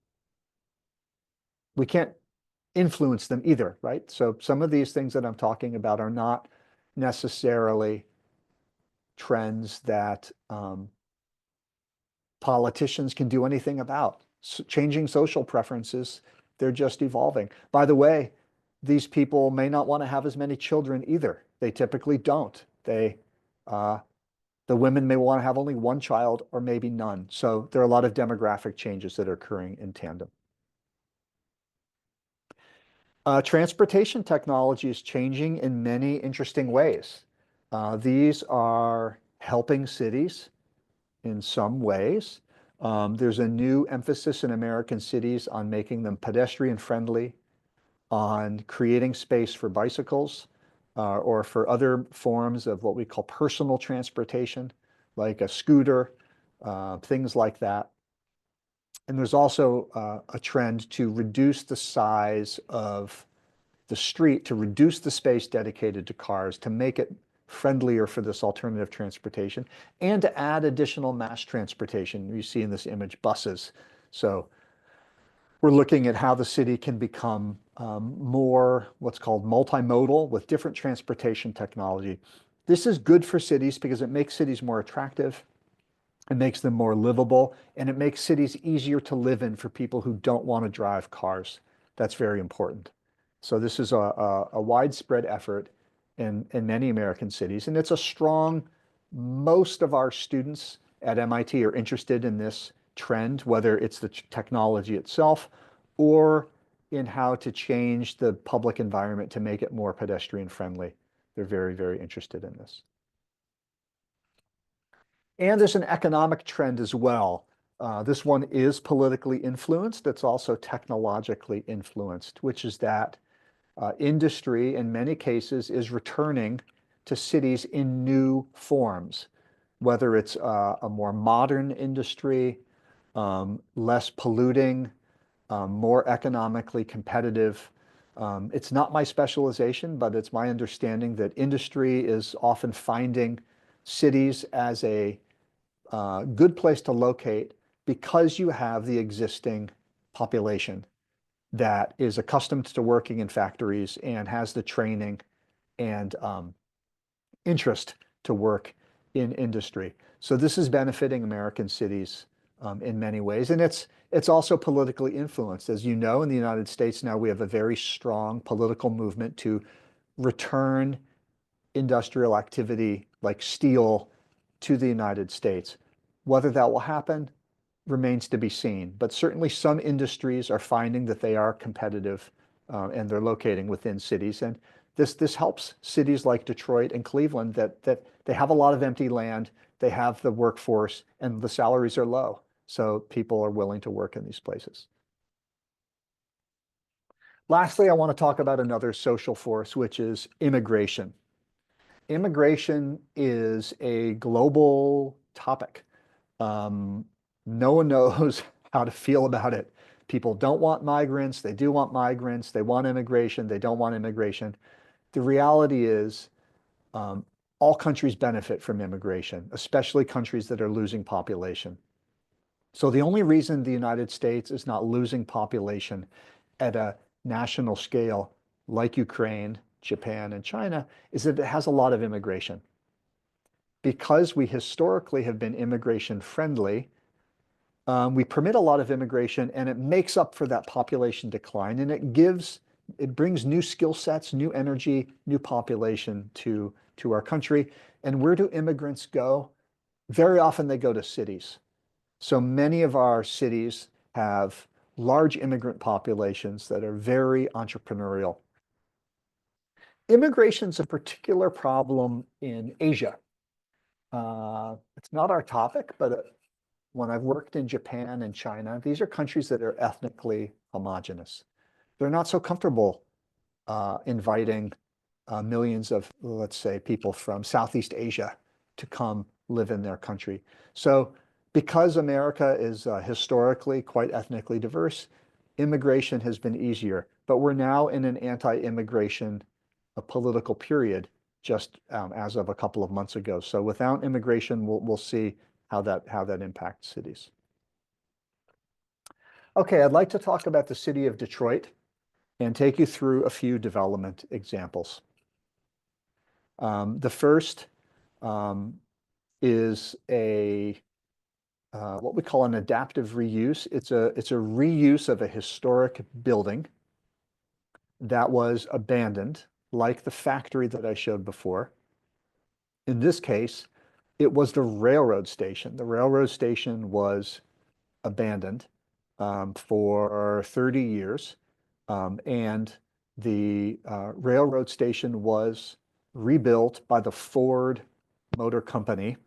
We can't influence them either, right? So some of these things that I'm talking about are not necessarily trends that politicians can do anything about. Changing social preferences, they're just evolving. By the way, these people may not want to have as many children either. They typically don't. The women may want to have only one child or maybe none. So there are a lot of demographic changes that are occurring in tandem. Transportation technology is changing in many interesting ways. These are helping cities in some ways. There's a new emphasis in American cities on making them pedestrian friendly, on creating space for bicycles, or for other forms of what we call personal transportation, like a scooter, things like that. And there's also a trend to reduce the size of the street, to reduce the space dedicated to cars, to make it friendlier for this alternative transportation, and to add additional mass transportation. You see in this image buses. So we're looking at how the city can become more what's called multimodal with different transportation technology. This is good for cities because it makes cities more attractive, it makes them more livable, and it makes cities easier to live in for people who don't want to drive cars. That's very important. So this is a widespread effort in many American cities, and it's a strong, most of our students at MIT are interested in this trend, whether it's the technology itself or in how to change the public environment to make it more pedestrian friendly. They're very, very interested in this. And there's an economic trend as well. This one is politically influenced. It's also technologically influenced, which is that industry, in many cases, is returning to cities in new forms, whether it's a more modern industry, less polluting, more economically competitive. It's not my specialization, but it's my understanding that industry is often finding cities as a good place to locate because you have the existing population that is accustomed to working in factories and has the training and interest to work in industry. So this is benefiting American cities in many ways. And it's also politically influenced. As you know, in the United States now, we have a very strong political movement to return industrial activity like steel to the United States. Whether that will happen remains to be seen, but certainly some industries are finding that they are competitive and they're locating within cities. And this helps cities like Detroit and Cleveland that they have a lot of empty land, they have the workforce, and the salaries are low. So people are willing to work in these places. Lastly, I want to talk about another social force, which is immigration. Immigration is a global topic. No one knows how to feel about it. People don't want migrants. They do want migrants. They want immigration. They don't want immigration. The reality is all countries benefit from immigration, especially countries that are losing population. So the only reason the United States is not losing population at a national scale like Ukraine, Japan, and China is that it has a lot of immigration. Because we historically have been immigration friendly, we permit a lot of immigration and it makes up for that population decline, and it brings new skill sets, new energy, new population to our country. And where do immigrants go? Very often they go to cities. So many of our cities have large immigrant populations that are very entrepreneurial. Immigration's a particular problem in Asia. It's not our topic, but when I've worked in Japan and China, these are countries that are ethnically homogenous. They're not so comfortable inviting millions of, let's say, people from Southeast Asia to come live in their country. So because America is historically quite ethnically diverse, immigration has been easier, but we're now in an anti-immigration political period just as of a couple of months ago. So without immigration, we'll see how that impacts cities. Okay, I'd like to talk about the city of Detroit and take you through a few development examples. The first is what we call an adaptive reuse. It's a reuse of a historic building that was abandoned, like the factory that I showed before. In this case, it was the railroad station. The railroad station was abandoned for 30 years, and the railroad station was rebuilt by the Ford Motor Company,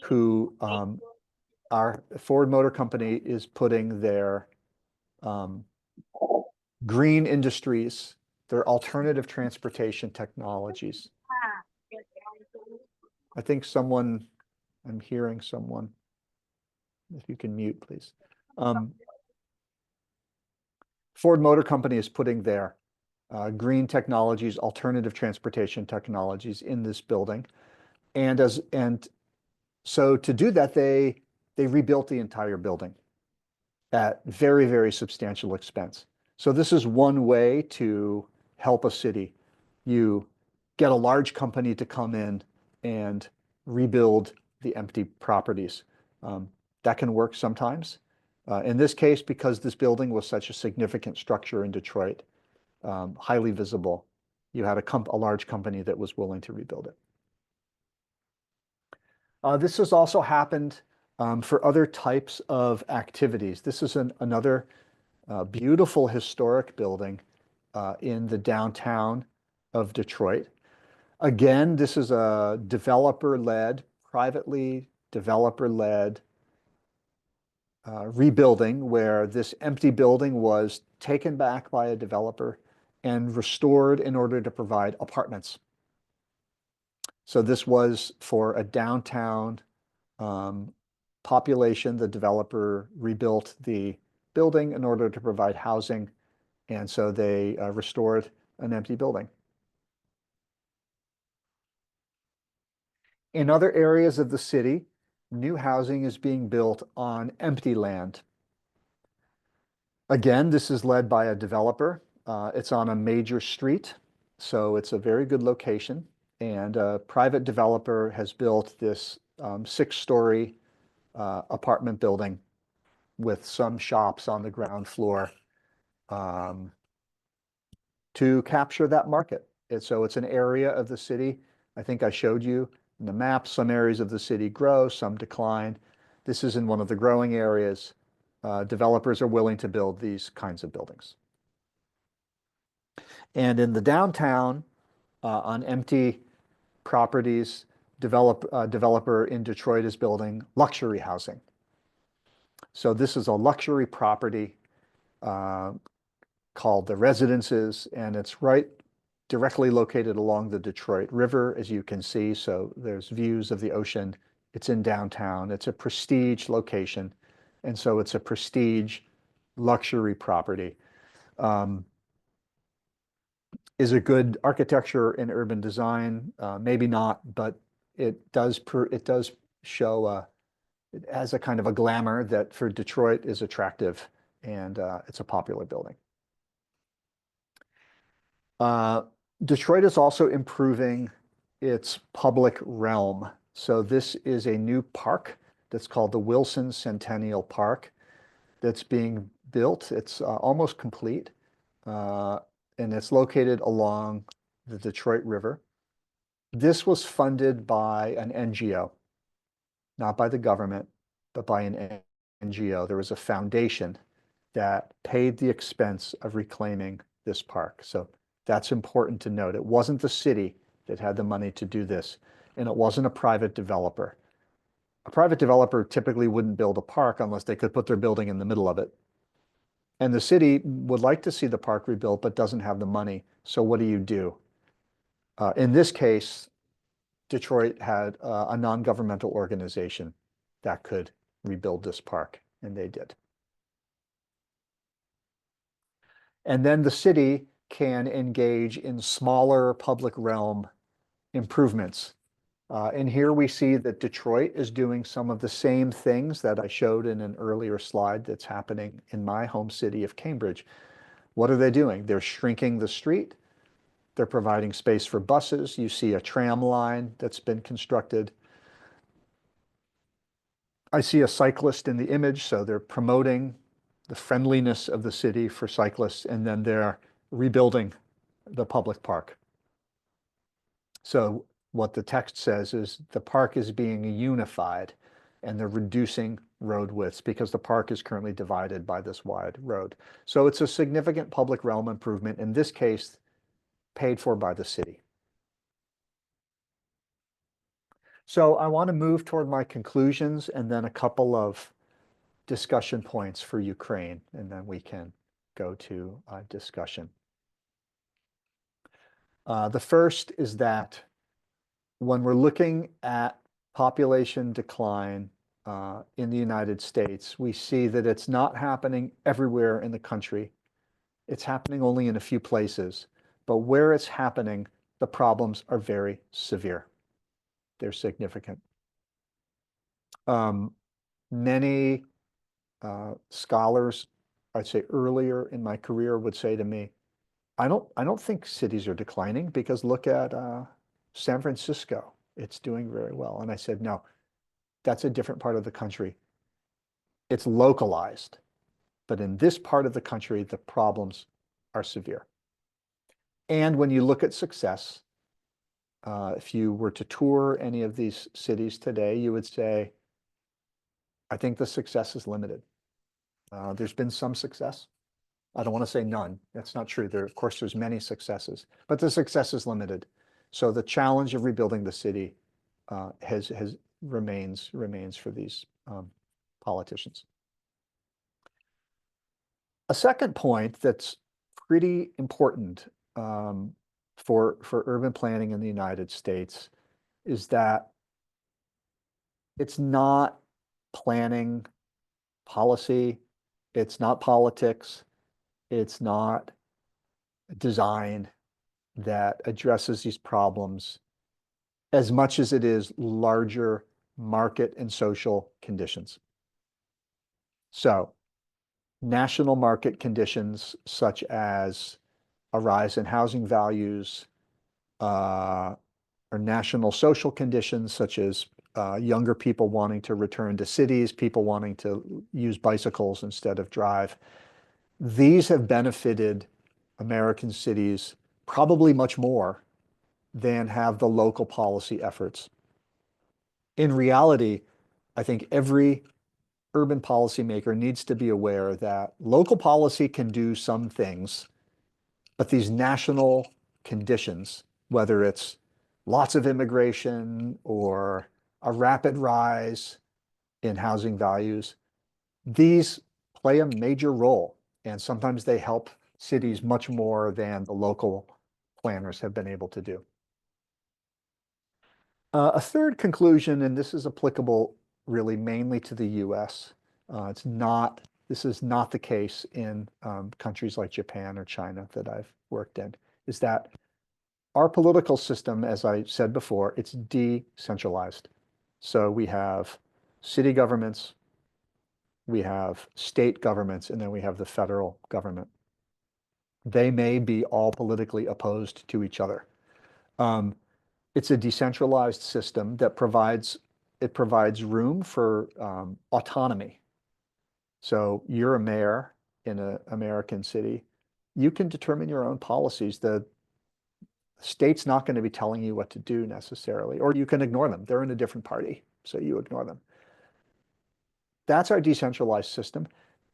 who our Ford Motor Company is putting their green industries, their alternative transportation technologies. I think I'm hearing someone. If you can mute, please. Ford Motor Company is putting their green technologies, alternative transportation technologies in this building. And so to do that, they rebuilt the entire building at very, very substantial expense. So this is one way to help a city. You get a large company to come in and rebuild the empty properties. That can work sometimes. In this case, because this building was such a significant structure in Detroit, highly visible, you had a large company that was willing to rebuild it. This has also happened for other types of activities. This is another beautiful historic building in the downtown of Detroit. Again, this is a privately developer-led rebuilding where this empty building was taken back by a developer and restored in order to provide apartments. So this was for a downtown population. The developer rebuilt the building in order to provide housing, and so they restored an empty building. In other areas of the city, new housing is being built on empty land. Again, this is led by a developer. It's on a major street, so it's a very good location. And a private developer has built this 6-story apartment building with some shops on the ground floor to capture that market. So it's an area of the city. I think I showed you in the map, some areas of the city grow, some decline. This is in one of the growing areas. Developers are willing to build these kinds of buildings. And in the downtown, on empty properties, developer in Detroit is building luxury housing. So this is a luxury property called the Residences, and it's right directly located along the Detroit River, as you can see. So there's views of the ocean. It's in downtown. It's a prestige location, and so it's a prestige luxury property. Is it good architecture and urban design? Maybe not, but it does show it has a kind of a glamour that for Detroit is attractive, and it's a popular building. Detroit is also improving its public realm. So this is a new park that's called the Wilson Centennial Park that's being built. It's almost complete, and it's located along the Detroit River. This was funded by an NGO, not by the government, but by an NGO. There was a foundation that paid the expense of reclaiming this park. So that's important to note. It wasn't the city that had the money to do this, and it wasn't a private developer. A private developer typically wouldn't build a park unless they could put their building in the middle of it. And the city would like to see the park rebuilt, but doesn't have the money. So what do? In this case, Detroit had a non-governmental organization that could rebuild this park, and they did. And then the city can engage in smaller public realm improvements. And here we see that Detroit is doing some of the same things that I showed in an earlier slide that's happening in my home city of Cambridge. What are they doing? They're shrinking the street. They're providing space for buses. You see a tram line that's been constructed. I see a cyclist in the image, so they're promoting the friendliness of the city for cyclists, and then they're rebuilding the public park. So what the text says is the park is being unified, and they're reducing road widths because the park is currently divided by this wide road. So it's a significant public realm improvement, in this case, paid for by the city. So I want to move toward my conclusions and then a couple of discussion points for Ukraine, and then we can go to discussion. The first is that when we're looking at population decline in the United States, we see that it's not happening everywhere in the country. It's happening only in a few places, but where it's happening, the problems are very severe. They're significant. Many scholars, I'd say earlier in my career, would say to me, I don't think cities are declining because look at San Francisco. It's doing very well. And I said, no, that's a different part of the country. It's localized, but in this part of the country, the problems are severe. And when you look at success, if you were to tour any of these cities today, you would say, I think the success is limited. There's been some success. I don't want to say none. That's not true. Of course, there's many successes, but the success is limited. So the challenge of rebuilding the city remains for these politicians. A second point that's pretty important for urban planning in the United States is that it's not planning policy, it's not politics, it's not design that addresses these problems as much as it is larger market and social conditions. So national market conditions such as a rise in housing values, or national social conditions such as younger people wanting to return to cities, people wanting to use bicycles instead of drive. These have benefited American cities probably much more than have the local policy efforts. In reality, I think every urban policymaker needs to be aware that local policy can do some things, but these national conditions, whether it's lots of immigration or a rapid rise in housing values, these play a major role. And sometimes they help cities much more than the local planners have been able to do. A third conclusion, and this is applicable really mainly to the US, this is not the case in countries like Japan or China that I've worked in, is that our political system, as I said before, it's decentralized. So we have city governments, we have state governments, and then we have the federal government. They may be all politically opposed to each other. It's a decentralized system that provides room for autonomy. So you're a mayor in an American city. You can determine your own policies. The state's not going to be telling you what to do necessarily, or you can ignore them. They're in a different party, so you ignore them. That's our decentralized system.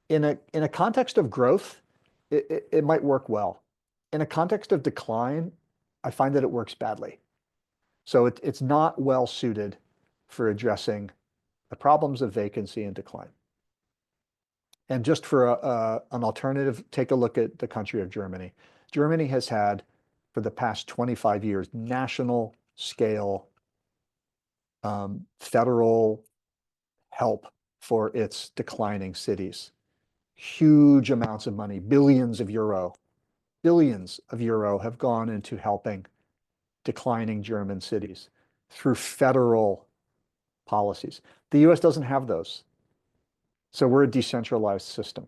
In a context of growth, it might work well. In a context of decline, I find that it works badly. So it's not well suited for addressing the problems of vacancy and decline. And just for an alternative, take a look at the country of Germany. Germany has had, for the past 25 years, national scale federal help for its declining cities. Huge amounts of money, billions of euro billions of euro have gone into helping declining German cities through federal policies. The US doesn't have those. So we're a decentralized system.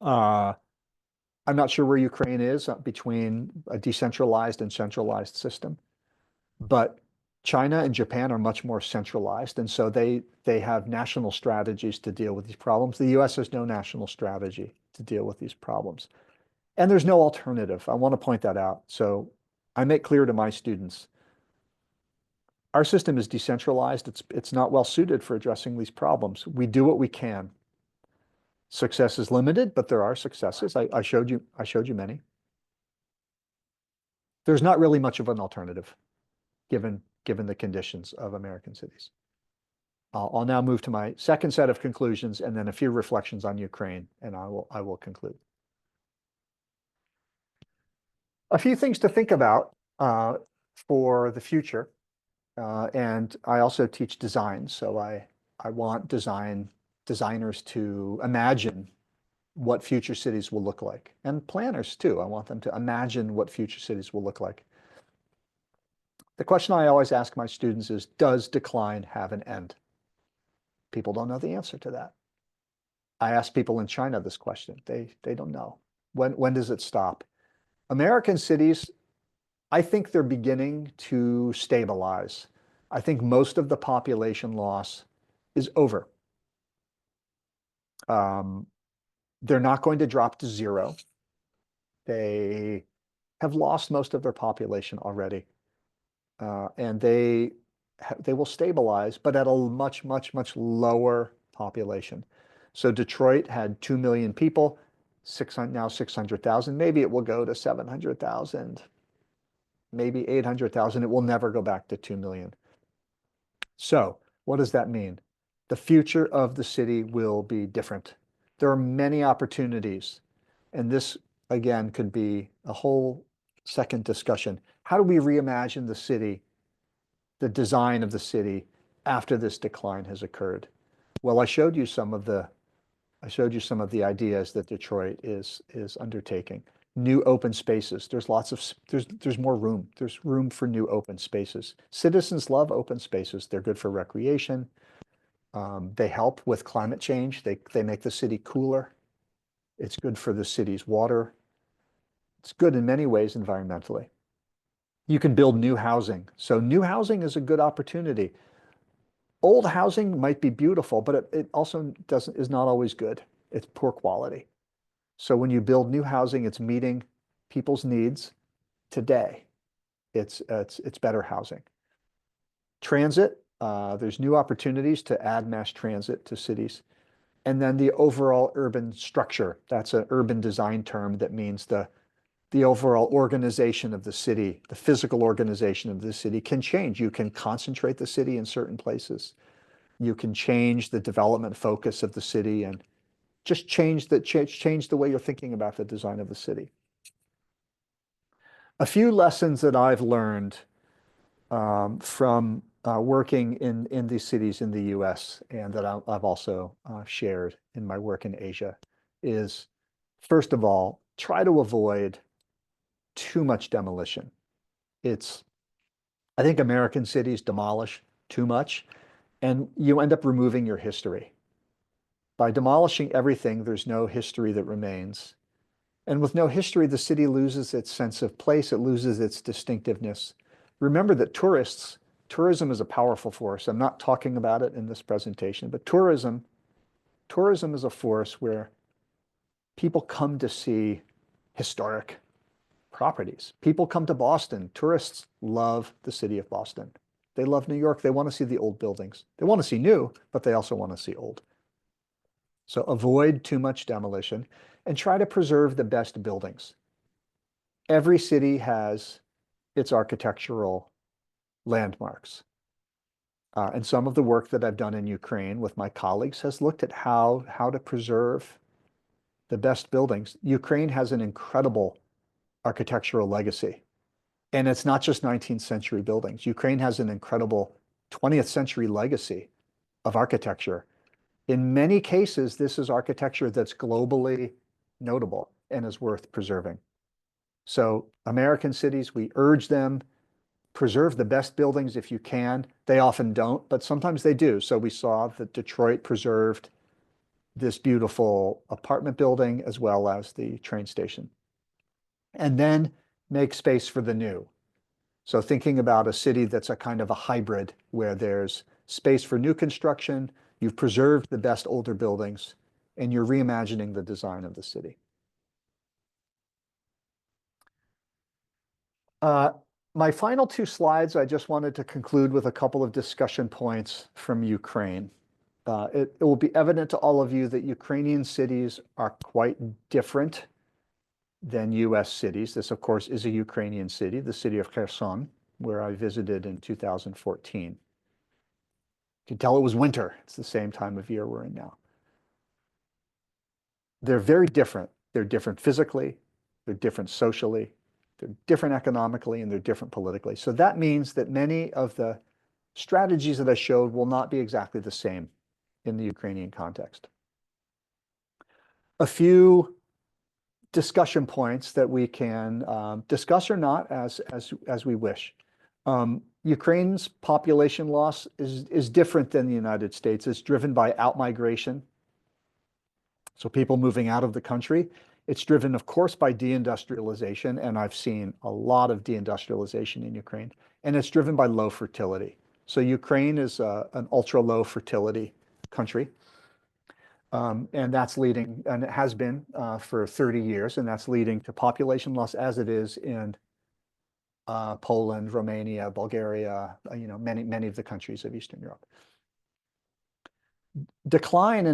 I'm not sure where Ukraine is between a decentralized and centralized system, but China and Japan are much more centralized, and so they have national strategies to deal with these problems. The US has no national strategy to deal with these problems. And there's no alternative. I want to point that out. So I make clear to my students, our system is decentralized. It's not well suited for addressing these problems. We do what we can. Success is limited, but there are successes. I showed you many. There's not really much of an alternative given the conditions of American cities. I'll now move to my second set of conclusions and then a few reflections on Ukraine, and I will conclude. A few things to think about for the future, and I also teach design, so I want designers to imagine what future cities will look like, and planners too. I want them to imagine what future cities will look like. The question I always ask my students is, does decline have an end? People don't know the answer to that. I ask people in China this question. They don't know. When does it stop? American cities, I think they're beginning to stabilize. I think most of the population loss is over. They're not going to drop to zero. They have lost most of their population already. And they will stabilize, but at a much, much, much lower population. So Detroit had 2 million people, now 600,000. Maybe it will go to 700,000, maybe 800,000. It will never go back to 2 million. So what does that mean? The future of the city will be different. There are many opportunities, and this, again, could be a whole second discussion. How do we reimagine the city, the design of the city after this decline has occurred? Well, I showed you some of the ideas that Detroit is undertaking. New open spaces. There's more room. There's room for new open spaces. Citizens love open spaces. They're good for recreation. They help with climate change. They make the city cooler. It's good for the city's water. It's good in many ways environmentally. You can build new housing. So new housing is a good opportunity. Old housing might be beautiful, but it also is not always good. It's poor quality. So when you build new housing, it's meeting people's needs today. It's better housing. Transit, there's new opportunities to add mass transit to cities. And then the overall urban structure, that's an urban design term that means the overall organization of the city, the physical organization of the city can change. You can concentrate the city in certain places. You can change the development focus of the city and just change the way you're thinking about the design of the city. A few lessons that I've learned from working in these cities in the US and that I've also shared in my work in Asia is, first of all, try to avoid too much demolition. I think American cities demolish too much, and you end up removing your history. By demolishing everything, there's no history that remains. And with no history, the city loses its sense of place, it loses its distinctiveness. Remember that tourism is a powerful force. I'm not talking about it in this presentation, but tourism is a force where people come to see historic properties. People come to Boston. Tourists love the city of Boston. They love New York. They want to see the old buildings. They want to see new, but they also want to see old. So avoid too much demolition and try to preserve the best buildings. Every city has its architectural landmarks. And some of the work that I've done in Ukraine with my colleagues has looked at how to preserve the best buildings. Ukraine has an incredible architectural legacy. And it's not just 19th century buildings. Ukraine has an incredible 20th century legacy of architecture. In many cases, this is architecture that's globally notable. and is worth preserving. So American cities, we urge them, preserve the best buildings if you can. They often don't, but sometimes they do. So we saw that Detroit preserved this beautiful apartment building as well as the train station. And then make space for the new. So thinking about a city that's a kind of a hybrid where there's space for new construction, you've preserved the best older buildings, and you're reimagining the design of the city. My final two slides, I just wanted to conclude with a couple of discussion points from Ukraine. It will be evident to all of you that Ukrainian cities are quite different than US cities. This, of course, is a Ukrainian city, the city of Kherson, where I visited in 2014. You can tell it was winter. It's the same time of year we're in now. They're very different. They're different physically, they're different socially, they're different economically, and they're different politically. So that means that many of the strategies that I showed will not be exactly the same in the Ukrainian context. A few discussion points that we can discuss or not as we wish. Ukraine's population loss is different than the United States. It's driven by outmigration, so people moving out of the country. It's driven, of course, by deindustrialization, and I've seen a lot of deindustrialization in Ukraine, and it's driven by low fertility. So Ukraine is an ultra-low fertility country, and that's leading, and it has been for 30 years, and that's leading to population loss as it is in Poland, Romania, Bulgaria, many of the countries of Eastern Europe. Decline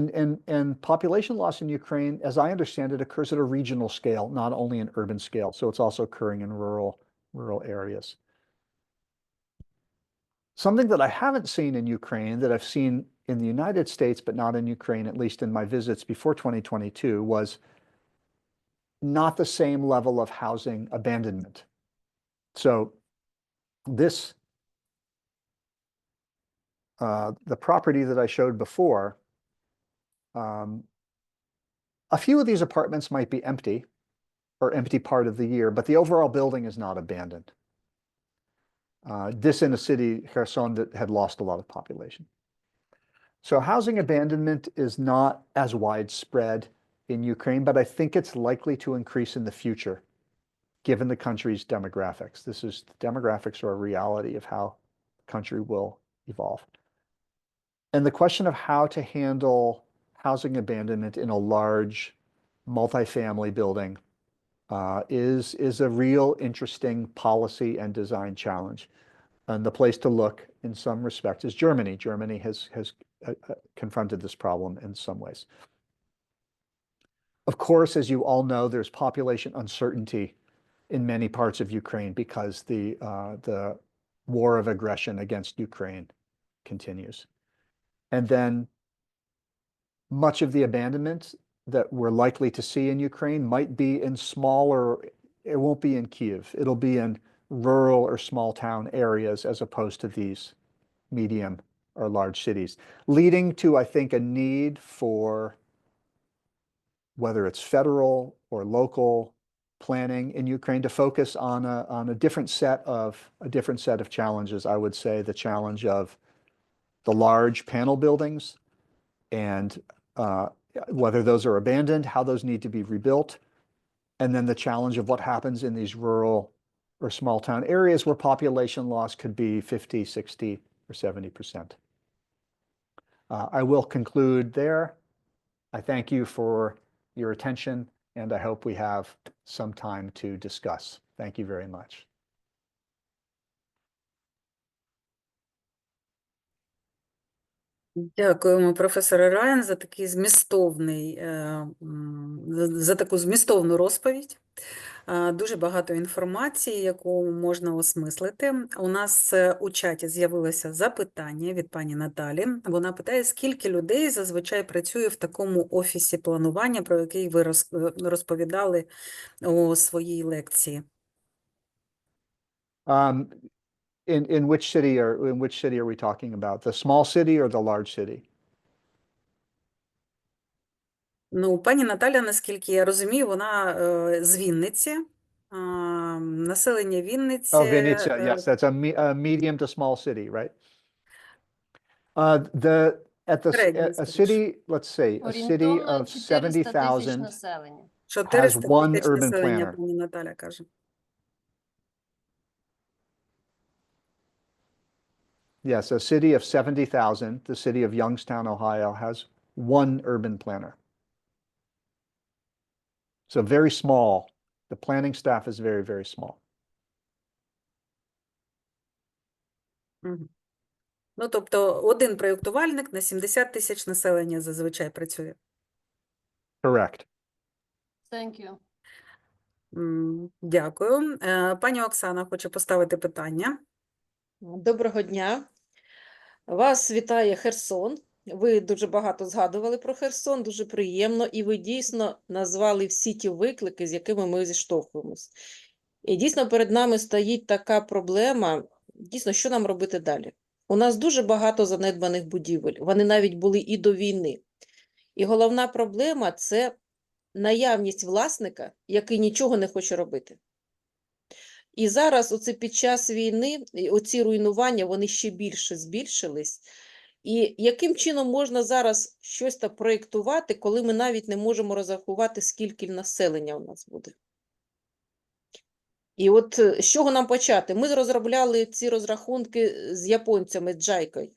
and population loss in Ukraine, as I understand it, occurs at a regional scale, not only an urban scale. So it's also occurring in rural areas. Something that I haven't seen in Ukraine that I've seen in the United States, but not in Ukraine, at least in my visits before 2022, was not the same level of housing abandonment. So this, the property that I showed before, a few of these apartments might be empty or empty part of the year, but the overall building is not abandoned. This in a city, Kherson, that had lost a lot of population. So housing abandonment is not as widespread in Ukraine, but I think it's likely to increase in the future, given the country's demographics. The demographics are a reality of how the country will evolve. And the question of how to handle housing abandonment in a large multifamily building is a real interesting policy and design challenge. And the place to look in some respects is Germany. Germany has confronted this problem in some ways. Of course, as you all know, there's population uncertainty in many parts of Ukraine because the war of aggression against Ukraine continues. And then much of the abandonment that we're likely to see in Ukraine might be in smaller, it won't be in Kiev. It'll be in rural or small town areas as opposed to these medium or large cities, leading to, I think, a need for, whether it's federal or local planning in Ukraine, to focus on a different set of challenges. I would say the challenge of the large panel buildings and whether those are abandoned, how those need to be rebuilt, and then the challenge of what happens in these rural or small town areas where population loss could be 50, 60, or 70%. I will conclude there. I thank you for your attention, and I hope we have some time to discuss. Thank you very much. Дякуємо, професоре Райан, за такий за таку змістовну розповідь. Дуже багато інформації, яку можна осмислити. У нас у чаті з'явилося запитання від пані Наталі. Вона питає, скільки людей зазвичай працює в такому офісі планування, про який ви розповідали у своїй лекції. In which city are we talking about? The small city or the large city? Ну, пані Наталя, наскільки я розумію, вона з Вінниці. Населення Oh, Вінниці Venetia, yes, that's a medium to small city, right? середнє, A скоріше. city, let's say, a city Орієнтовно of 400 тисяч 70,000 населення. 400 one тисяч urban населення, planner. пані Наталя каже. Yes, a city of 70,000, the city of Youngstown, Ohio, has one urban planner. So very small. The planning staff is very, very small. Мгм. Ну, тобто, один проєктувальник на 70 тисяч населення зазвичай працює. Correct. Thank you. Дякую. Пані Оксана хоче поставити питання. Доброго дня. Вас вітає Херсон. Ви дуже багато згадували про Херсон, дуже приємно, і ви дійсно назвали всі ті виклики, з якими ми зіштовхуємось. І дійсно перед нами стоїть така проблема, дійсно, що нам робити далі? У нас дуже багато занедбаних будівель, вони навіть були і до війни. І головна проблема – це наявність власника, який нічого не хоче робити. І зараз оце під час війни оці руйнування, вони ще більше збільшились. І яким чином можна зараз щось так проєктувати, коли ми навіть не можемо розрахувати, скільки населення у нас буде? І от з чого нам почати? Ми розробляли ці розрахунки з японцями, з Джайкою.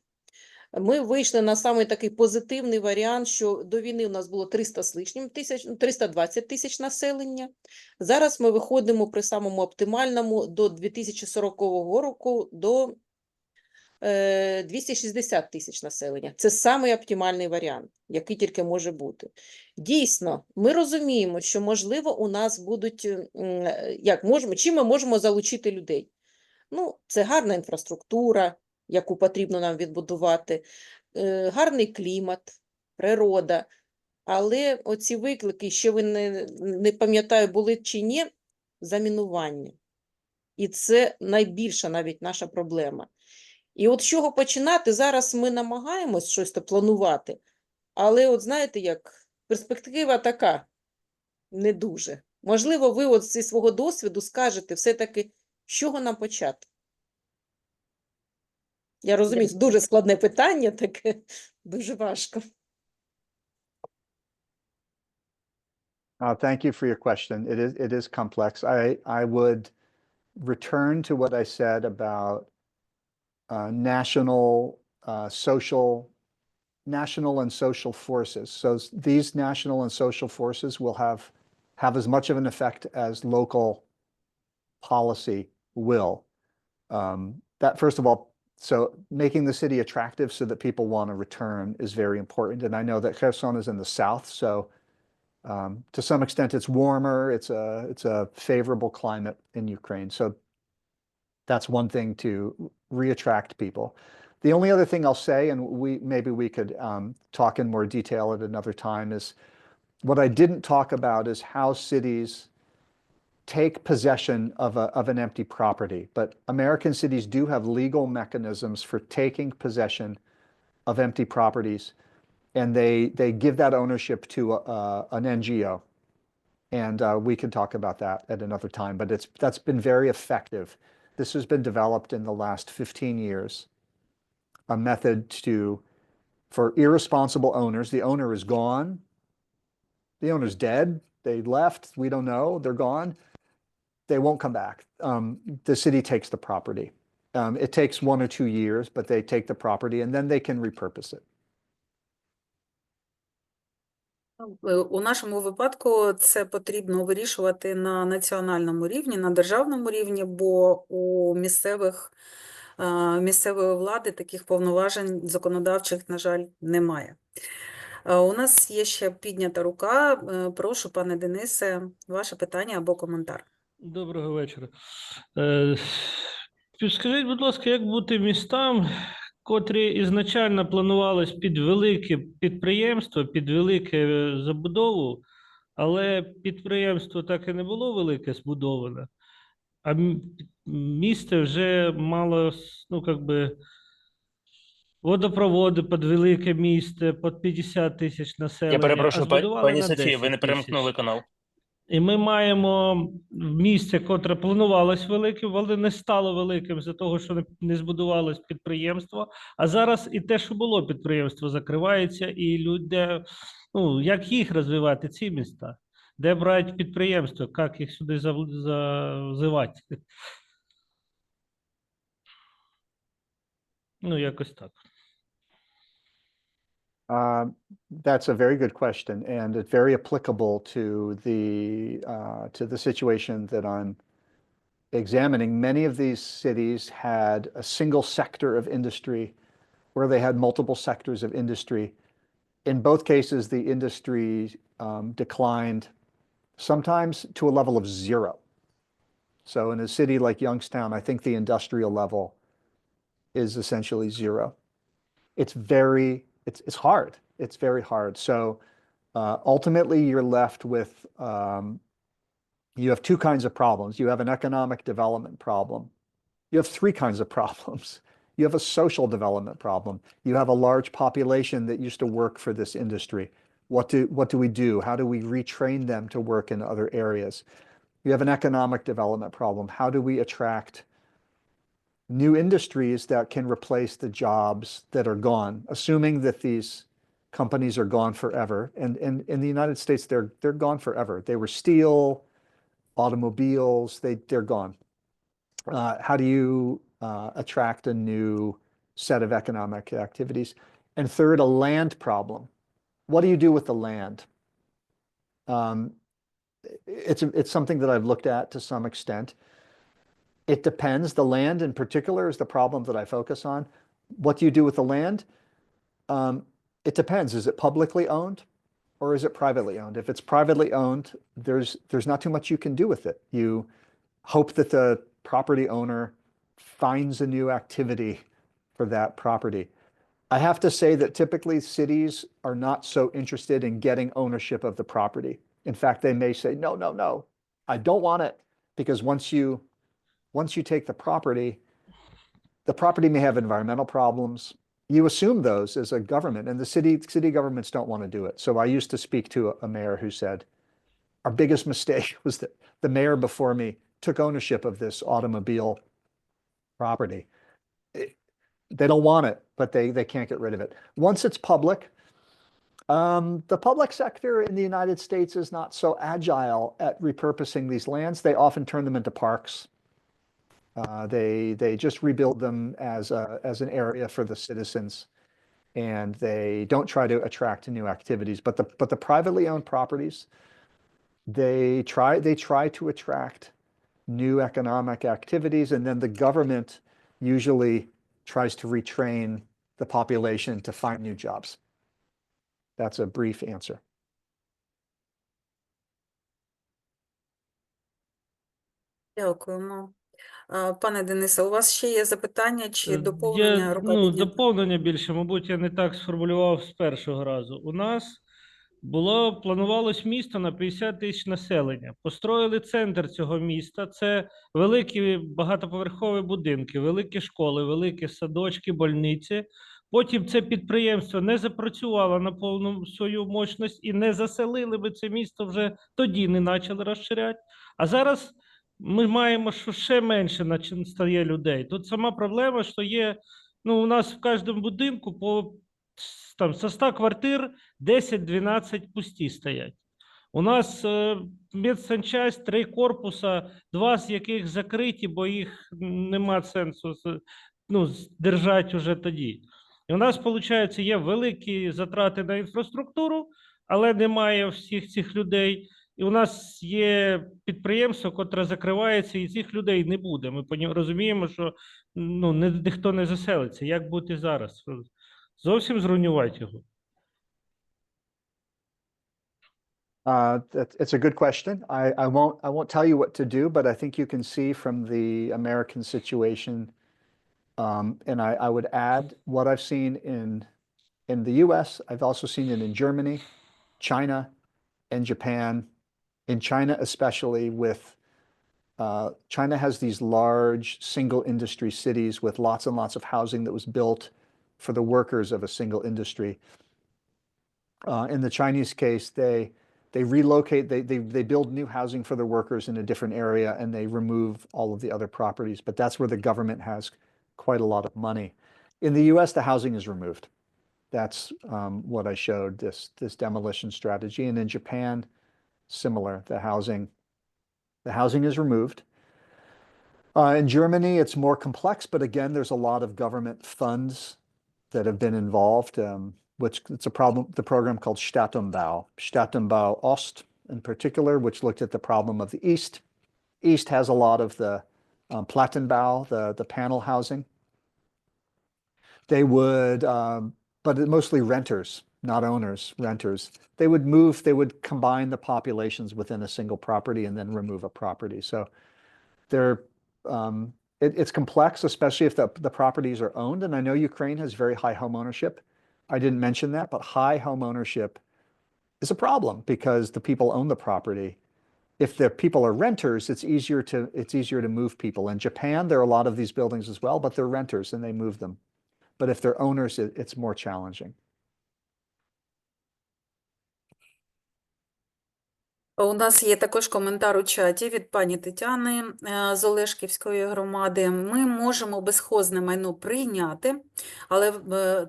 Ми вийшли на самий такий позитивний варіант, що до війни у нас було 300 з лишнім тисяч, 320 тисяч населення. Зараз ми виходимо при самому оптимальному до 2040 року до 260 тисяч населення. Це самий оптимальний варіант, який тільки може бути. Дійсно, ми розуміємо, що, можливо, у нас будуть, чим ми можемо залучити людей? Ну, це гарна інфраструктура, яку потрібно нам відбудувати, гарний клімат, природа. Але оці виклики, що ви не пам'ятаю, були чи ні, замінування. І це найбільша навіть наша проблема. І от з чого починати? Зараз ми намагаємось щось планувати, але от знаєте, як перспектива така не дуже. Можливо, ви от зі свого досвіду скажете все-таки, з чого нам почати? Я розумію, це дуже складне питання, таке дуже важко. Thank you for your question. It is complex. I would return to what I said about national and social forces. So these national and social forces will have as much of an effect as local policy will. That first of all, so making the city attractive so that people want to return is very important. And I know that Kherson is in the south, so to some extent it's warmer. It's a favorable climate in Ukraine. So that's one thing to re-attract people. The only other thing I'll say, and maybe we could talk in more detail at another time, is what I didn't talk about is how cities take possession of an empty property. But American cities do have legal mechanisms for taking possession of empty properties, and they give that ownership to an NGO. And we can talk about that at another time, but that's been very effective. This has been developed in the last 15 years, a method for irresponsible owners. The owner is gone. The owner's dead. They left. We don't know. They're gone. They won't come back. The city takes the property. It takes 1 or 2 years, but they take the property and then they can repurpose it. У нашому випадку це потрібно вирішувати на національному рівні, на державному рівні, бо у місцевої влади таких повноважень законодавчих, на жаль, немає. У нас є ще піднята рука. Прошу, пане Денисе, ваше питання або коментар. Доброго вечора. Скажіть, будь ласка, як бути містам, котрі ізначально планувались під велике підприємство, під велике забудову, але підприємство так і не було велике збудоване, а місто вже мало, водопроводи під велике місто, під 50 тисяч Я населення, а перепрошую, збудували пані на Софія, ви не 10 перемкнули тисяч. канал. І ми маємо місце, котре планувалось великим, але не стало великим за того, що не збудувалось підприємство. А зараз і те, що було підприємство, закривається, і люди, ну, як їх розвивати, ці міста? Де брати підприємства, як їх сюди зазивати? Ну, якось так. That's a very good question, and it's very applicable to the situation that I'm examining. Many of these cities had a single sector of industry where they had multiple sectors of industry. In both cases, the industry declined sometimes to a level of zero. So in a city like Youngstown, I think the industrial level is essentially zero. It's hard. It's very hard. So ultimately, you're left with, you have two kinds of problems. You have an economic development problem. You have three kinds of problems. You have a social development problem. You have a large population that used to work for this industry. What do we do? How do we retrain them to work in other areas? You have an economic development problem. How do we attract new industries that can replace the jobs that are gone, assuming that these companies are gone forever? And in the United States, they're gone forever. They were steel, automobiles, they're gone. How do you attract a new set of economic activities? And third, a land problem. What do you do with the land? It's something that I've looked at to some extent. It depends. The land in particular is the problem that I focus on. What do you do with the land? It depends. Is it publicly owned or is it privately owned? If it's privately owned, there's not too much you can do with it. You hope that the property owner finds a new activity for that property. I have to say that typically cities are not so interested in getting ownership of the property. In fact, they may say, no, no, no, I don't want it, because once you take the property may have environmental problems. You assume those as a government, and the city governments don't want to do it. So I used to speak to a mayor who said, our biggest mistake was that the mayor before me took ownership of this automobile property. They don't want it, but they can't get rid of it. Once it's public, the public sector in the United States is not so agile at repurposing these lands. They often turn them into parks. They just rebuild them as an area for the citizens, and they don't try to attract new activities. But the privately owned properties, they try to attract new economic activities, and then the government usually tries to retrain the population to find new jobs. That's a brief answer. Дякуємо. Пане Денисе, у вас ще є запитання чи доповнення Є, руководителя? доповнення більше, мабуть, я не так сформулював з першого разу. У нас планувалось місто на 50 тисяч населення. Построїли центр цього міста. Це великі багатоповерхові будинки, великі школи, великі садочки, больниці. Потім це підприємство не запрацювало на повну свою мощність і не заселили би це місто вже тоді, не почали розширяти. А зараз ми маємо, що ще менше стає людей. Тут сама проблема, що є, у нас в кожному будинку со 100 квартир 10-12 пусті стоять. У нас медсанчасть 3 корпуса, 2 з яких закриті, бо їх нема сенсу держати вже тоді. І у нас, виходить, є великі затрати на інфраструктуру, але немає всіх цих людей. І у нас є підприємство, котре закривається, і цих людей не буде. Ми розуміємо, що ніхто не заселиться. Як бути зараз? Зовсім зруйнувати його? It's a good question. I won't tell you what to do, but I think you can see from the American situation, and I would add what I've seen in the US. I've also seen it in Germany, China, and Japan. In China, especially China has these large single industry cities with lots and lots of housing that was built for the workers of a single industry. In the Chinese case, they relocate, they build new housing for the workers in a different area, and they remove all of the other properties. But that's where the government has quite a lot of money. In the US, the housing is removed. That's what I showed, this demolition strategy. And in Japan, similar, the housing is removed. In Germany, it's more complex, but again, there's a lot of government funds that have been involved, which it's the program called Stadtumbau Ost in particular, which looked at the problem of the East. East has a lot of the Plattenbau, the panel housing. They would, but mostly renters, not owners, renters. They would combine the populations within a single property and then remove a property. So it's complex, especially if the properties are owned. And I know Ukraine has very high home ownership. I didn't mention that, but high home ownership is a problem because the people own the property. If the people are renters, it's easier to move people. In Japan, there are a lot of these buildings as well, but they're renters and they move them. But if they're owners, it's more challenging. У нас є також коментар у чаті від пані Тетяни з Олешківської громади. Ми можемо безхозне майно прийняти, але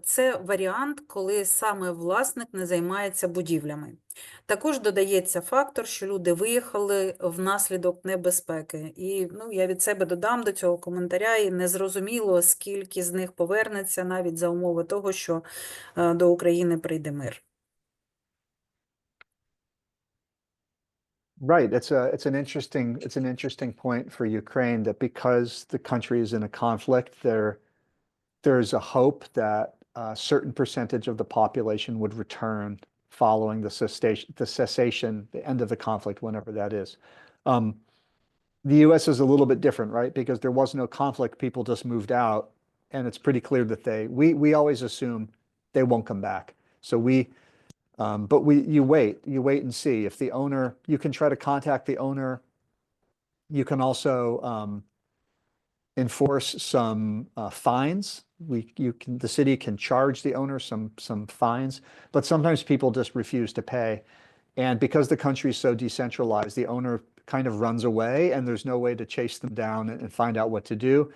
це варіант, коли саме власник не займається будівлями. Також додається фактор, що люди виїхали внаслідок небезпеки. І я від себе додам до цього коментаря, і незрозуміло, скільки з них повернеться навіть за умови того, що до України прийде мир. Right. It's an interesting point for Ukraine that because the country is in a conflict, there's a hope that a certain percentage of the population would return following the cessation, the end of the conflict, whenever that is. The US is a little bit different, right? Because there was no conflict, people just moved out, and it's pretty clear that we always assume they won't come back. So but you wait and see. If the owner, you can try to contact the owner. You can also enforce some fines. The city can charge the owner some fines, but sometimes people just refuse to pay. And because the country is so decentralized, the owner kind of runs away, and there's no way to chase them down and find out what to do.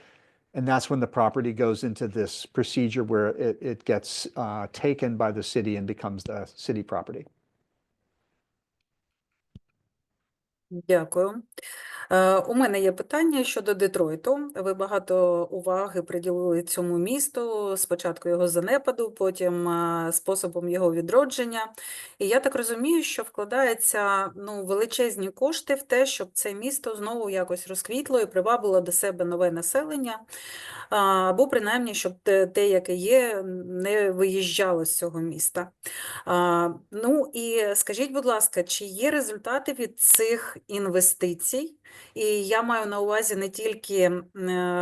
And that's when the property goes into this procedure where it gets taken by the city and becomes the city property. Дякую. У мене є питання щодо Детройту. Ви багато уваги приділили цьому місту, спочатку його занепаду, потім способом його відродження. І я так розумію, що вкладаються величезні кошти в те, щоб це місто знову якось розквітло і привабило до себе нове населення, або принаймні, щоб те, яке є, не виїжджало з цього міста. І скажіть, будь ласка, чи є результати від цих інвестицій? І я маю на увазі не тільки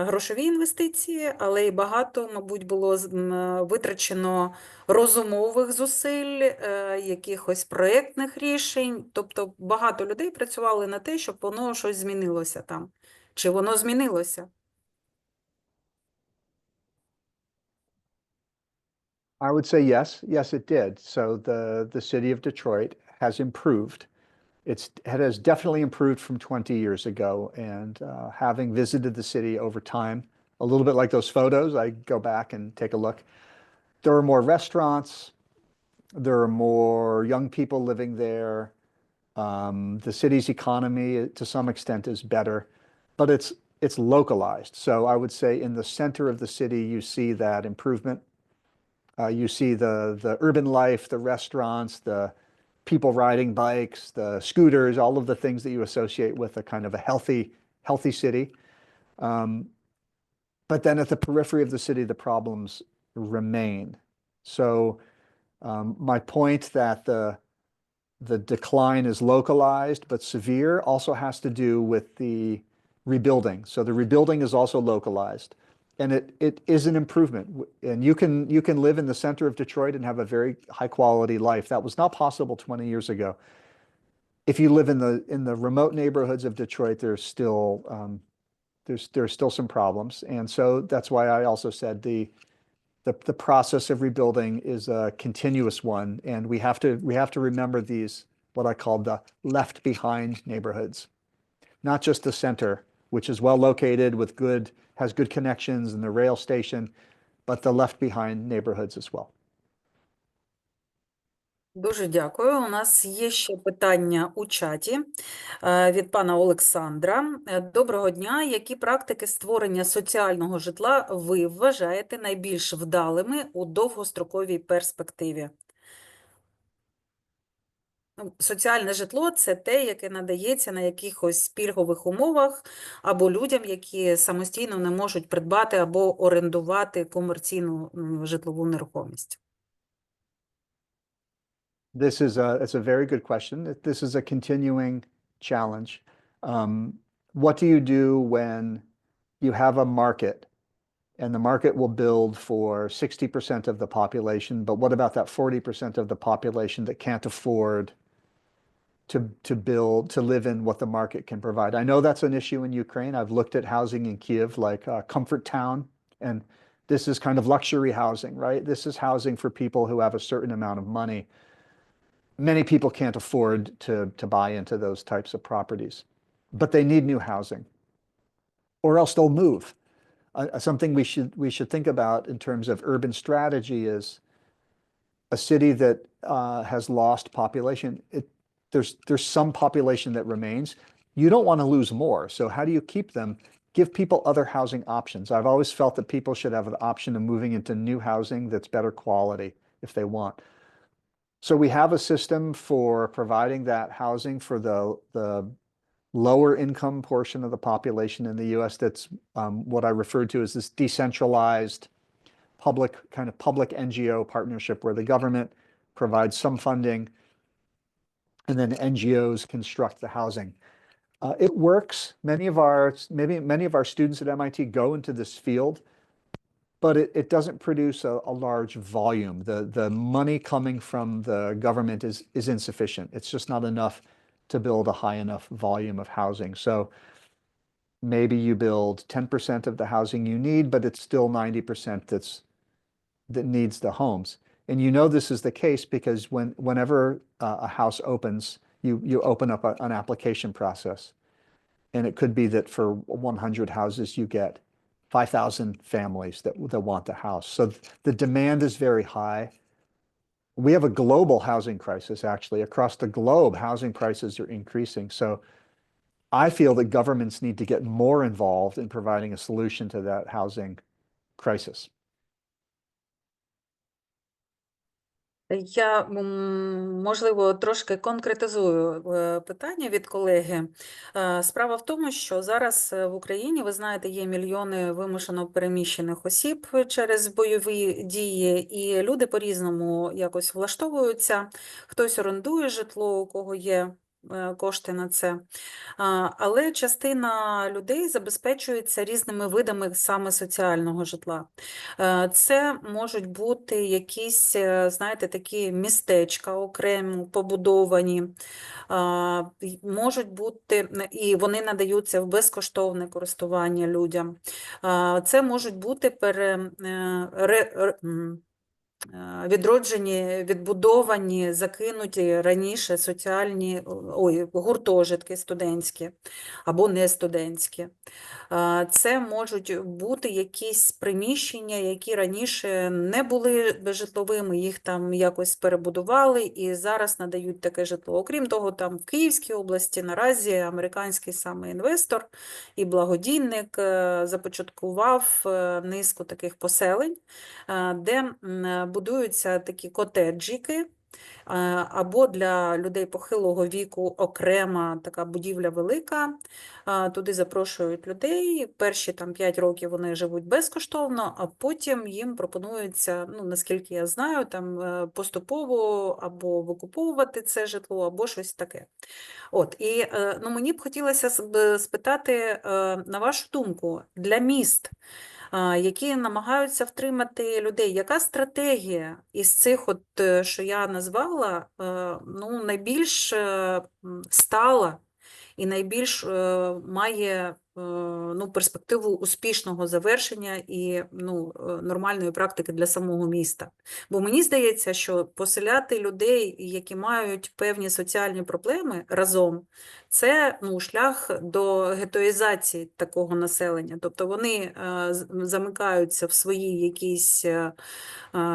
грошові інвестиції, але й багато, мабуть, було витрачено розумових зусиль, якихось проєктних рішень. Тобто багато людей працювали на те, щоб воно щось змінилося там. Чи воно змінилося? I would say yes. Yes, it did. So the city of Detroit has improved. It has definitely improved from 20 years ago. And having visited the city over time, a little bit like those photos, I go back and take a look. There are more restaurants. There are more young people living there. The city's economy, to some extent, is better, but it's localized. So I would say in the center of the city, you see that improvement. You see the urban life, the restaurants, the people riding bikes, the scooters, all of the things that you associate with a kind of a healthy city. But then at the periphery of the city, the problems remain. So my point that the decline is localized but severe also has to do with the rebuilding. So the rebuilding is also localized. And it is an improvement. And you can live in the center of Detroit and have a very high quality life. That was not possible 20 years ago. If you live in the remote neighborhoods of Detroit, there's still some problems. And so that's why I also said the process of rebuilding is a continuous one, and we have to remember these, what I call the left behind neighborhoods, not just the center, which is well located has good connections and the rail station, but the left behind neighborhoods as well. Дуже дякую. У нас є ще питання у чаті від пана Олександра. Доброго дня. Які практики створення соціального житла ви вважаєте найбільш вдалими у довгостроковій перспективі? Соціальне житло – це те, яке надається на якихось пільгових умовах або людям, які самостійно не можуть придбати або орендувати комерційну житлову нерухомість. It's a very good question. This is a continuing challenge. What do you do when you have a market and the market will build for 60% of the population, but what about that 40% of the population that can't afford to live in what the market can provide? I know that's an issue in Ukraine. I've looked at housing in Kyiv, like Comfort Town, and this is kind of luxury housing, right? This is housing for people who have a certain amount of money. Many people can't afford to buy into those types of properties, but they need new housing, or else they'll move. Something we should think about in terms of urban strategy is a city that has lost population. There's some population that remains. You don't want to lose more. So how do you keep them? Give people other housing options. I've always felt that people should have the option of moving into new housing that's better quality if they want. So we have a system for providing that housing for the lower income portion of the population in the US. That's what I referred to as this decentralized public NGO partnership where the government provides some funding and then NGOs construct the housing. It works. Many of our students at MIT go into this field, but it doesn't produce a large volume. The money coming from the government is insufficient. It's just not enough to build a high enough volume of housing. So maybe you build 10% of the housing you need, but it's still 90% that needs the homes. And you know this is the case because whenever a house opens, you open up an application process. And it could be that for 100 houses you get 5,000 families that want the house. So the demand is very high. We have a global housing crisis, actually. Across the globe, housing prices are increasing. So I feel that governments need to get more involved in providing a solution to that housing crisis. Я, можливо, трошки конкретизую питання від колеги. Справа в тому, що зараз в Україні, ви знаєте, є мільйони вимушено переміщених осіб через бойові дії, і люди по-різному якось влаштовуються. Хтось орендує житло, у кого є кошти на це. Але частина людей забезпечується різними видами саме соціального житла. Це можуть бути якісь, знаєте, такі містечка окремо побудовані, можуть бути, і вони надаються в безкоштовне користування людям. Це можуть бути відроджені, відбудовані, закинуті раніше соціальні гуртожитки студентські або не студентські. Це можуть бути якісь приміщення, які раніше не були житловими, їх там якось перебудували і зараз надають таке житло. Окрім того, там в Київській області наразі американський саме інвестор і благодійник започаткував низку таких поселень, де будуються такі котеджики, або для людей похилого віку окрема така будівля велика, туди запрошують людей, перші там 5 років вони живуть безкоштовно, а потім їм пропонується, ну, наскільки я знаю, там поступово або викуповувати це житло, або щось таке. От, і ну, мені б хотілося спитати, на вашу думку, для міст, які намагаються втримати людей. Яка стратегія із цих, от, що я назвала, ну, найбільш стала і найбільш має ну, перспективу успішного завершення і ну, нормальної практики для самого міста. Бо мені здається, що поселяти людей, які мають певні соціальні проблеми разом, це ну, шлях до гетоїзації такого населення. Тобто вони замикаються в своїй якійсь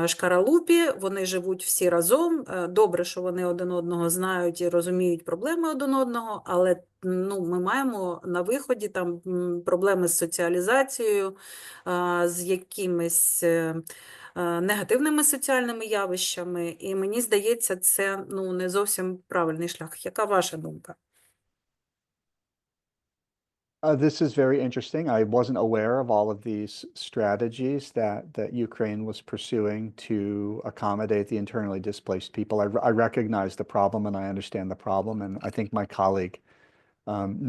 шкаралупі, вони живуть всі разом. Добре, що вони один одного знають і розуміють проблеми один одного, але ну, ми маємо на виході там проблеми з соціалізацією, з якимись негативними соціальними явищами, і мені здається, це ну, не зовсім правильний шлях. Яка ваша думка? This is very interesting. I wasn't aware of all of these strategies that Ukraine was pursuing to accommodate the internally displaced people. I recognize the problem and I understand the problem, and I think my colleague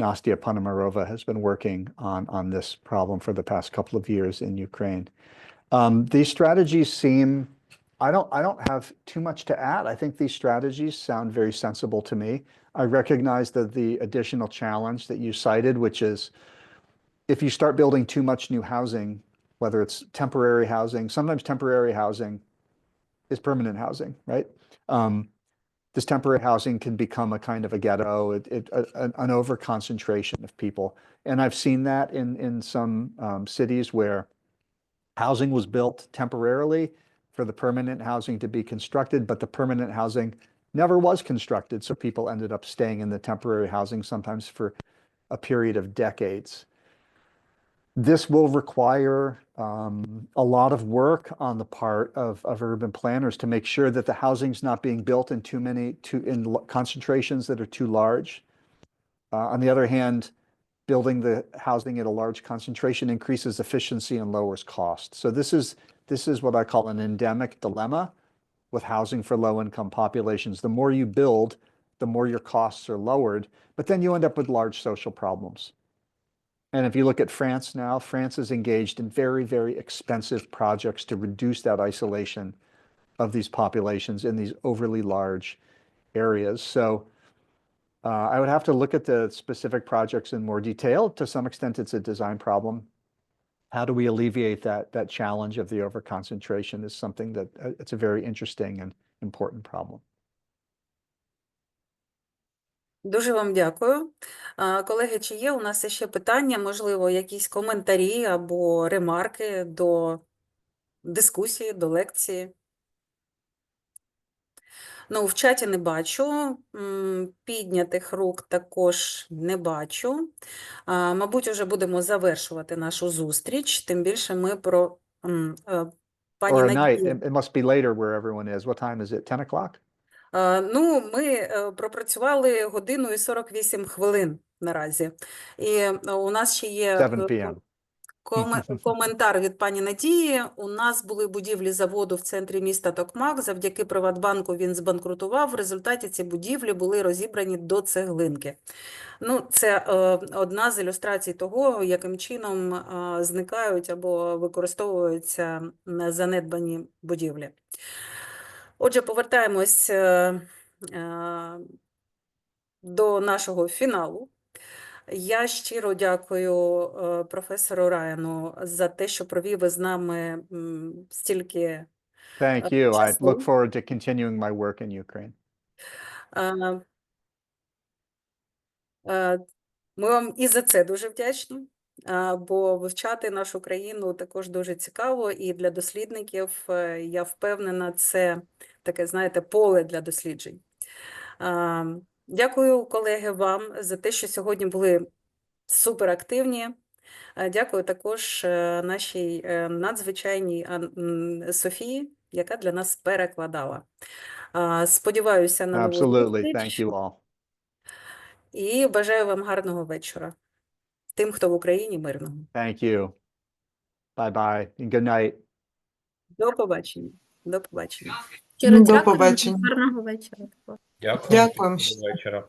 Nastya Ponomarova has been working on this problem for the past couple of years in Ukraine. These strategies seem, I don't have too much to add. I think these strategies sound very sensible to me. I recognize that the additional challenge that you cited, which is if you start building too much new housing, whether it's temporary housing, sometimes temporary housing is permanent housing, right? This temporary housing can become a kind of a ghetto, an over-concentration of people. And I've seen that in some cities where housing was built temporarily for the permanent housing to be constructed, but the permanent housing never was constructed. So people ended up staying in the temporary housing sometimes for a period of decades. This will require a lot of work on the part of urban planners to make sure that the housing's not being built in in concentrations that are too large. On the other hand, building the housing at a large concentration increases efficiency and lowers cost. So this is what I call an endemic dilemma with housing for low-income populations. The more you build, the more your costs are lowered, but then you end up with large social problems. And if you look at France now, France is engaged in very, very expensive projects to reduce that isolation of these populations in these overly large areas. So I would have to look at the specific projects in more detail. To some extent, it's a design problem. How do we alleviate that challenge of the overconcentration is something that it's a very interesting and important problem. Дуже вам дякую. Колеги, чи є у нас ще питання, можливо, якісь коментарі або ремарки до дискусії, до лекції? Ну, в чаті не бачу, піднятих рук також не бачу. Мабуть, вже будемо завершувати нашу зустріч, тим більше ми про пані Or at night, Надію. it must be later where everyone is. What time is it? 10 o'clock? Ну, ми пропрацювали годину і 48 хвилин наразі. І у нас ще є 7 p.m. коментар від пані Надії. У нас були будівлі заводу в центрі міста Токмак. Завдяки Приватбанку він збанкрутував. В результаті ці будівлі були розібрані до цеглинки. Ну, це одна з ілюстрацій того, яким чином зникають або використовуються занедбані будівлі. Отже, повертаємось до нашого фіналу. Я щиро дякую професору Райану за те, що провів із нами стільки Thank you. I часу. look forward to continuing my work in Ukraine. Ми вам і за це дуже вдячні, бо вивчати нашу країну також дуже цікаво, і для дослідників, я впевнена, це таке, знаєте, поле для досліджень. Дякую, колеги, вам за те, що сьогодні були суперактивні. Дякую також нашій надзвичайній Софії, яка для нас перекладала. Сподіваюся на нову Absolutely. зустріч. Thank you all. І бажаю вам гарного вечора. Тим, хто в Україні, мирного. Thank you. Bye-bye and good night. До побачення. До побачення. До побачення. Гарного вечора. Дякую. Дякуємо. До вечора.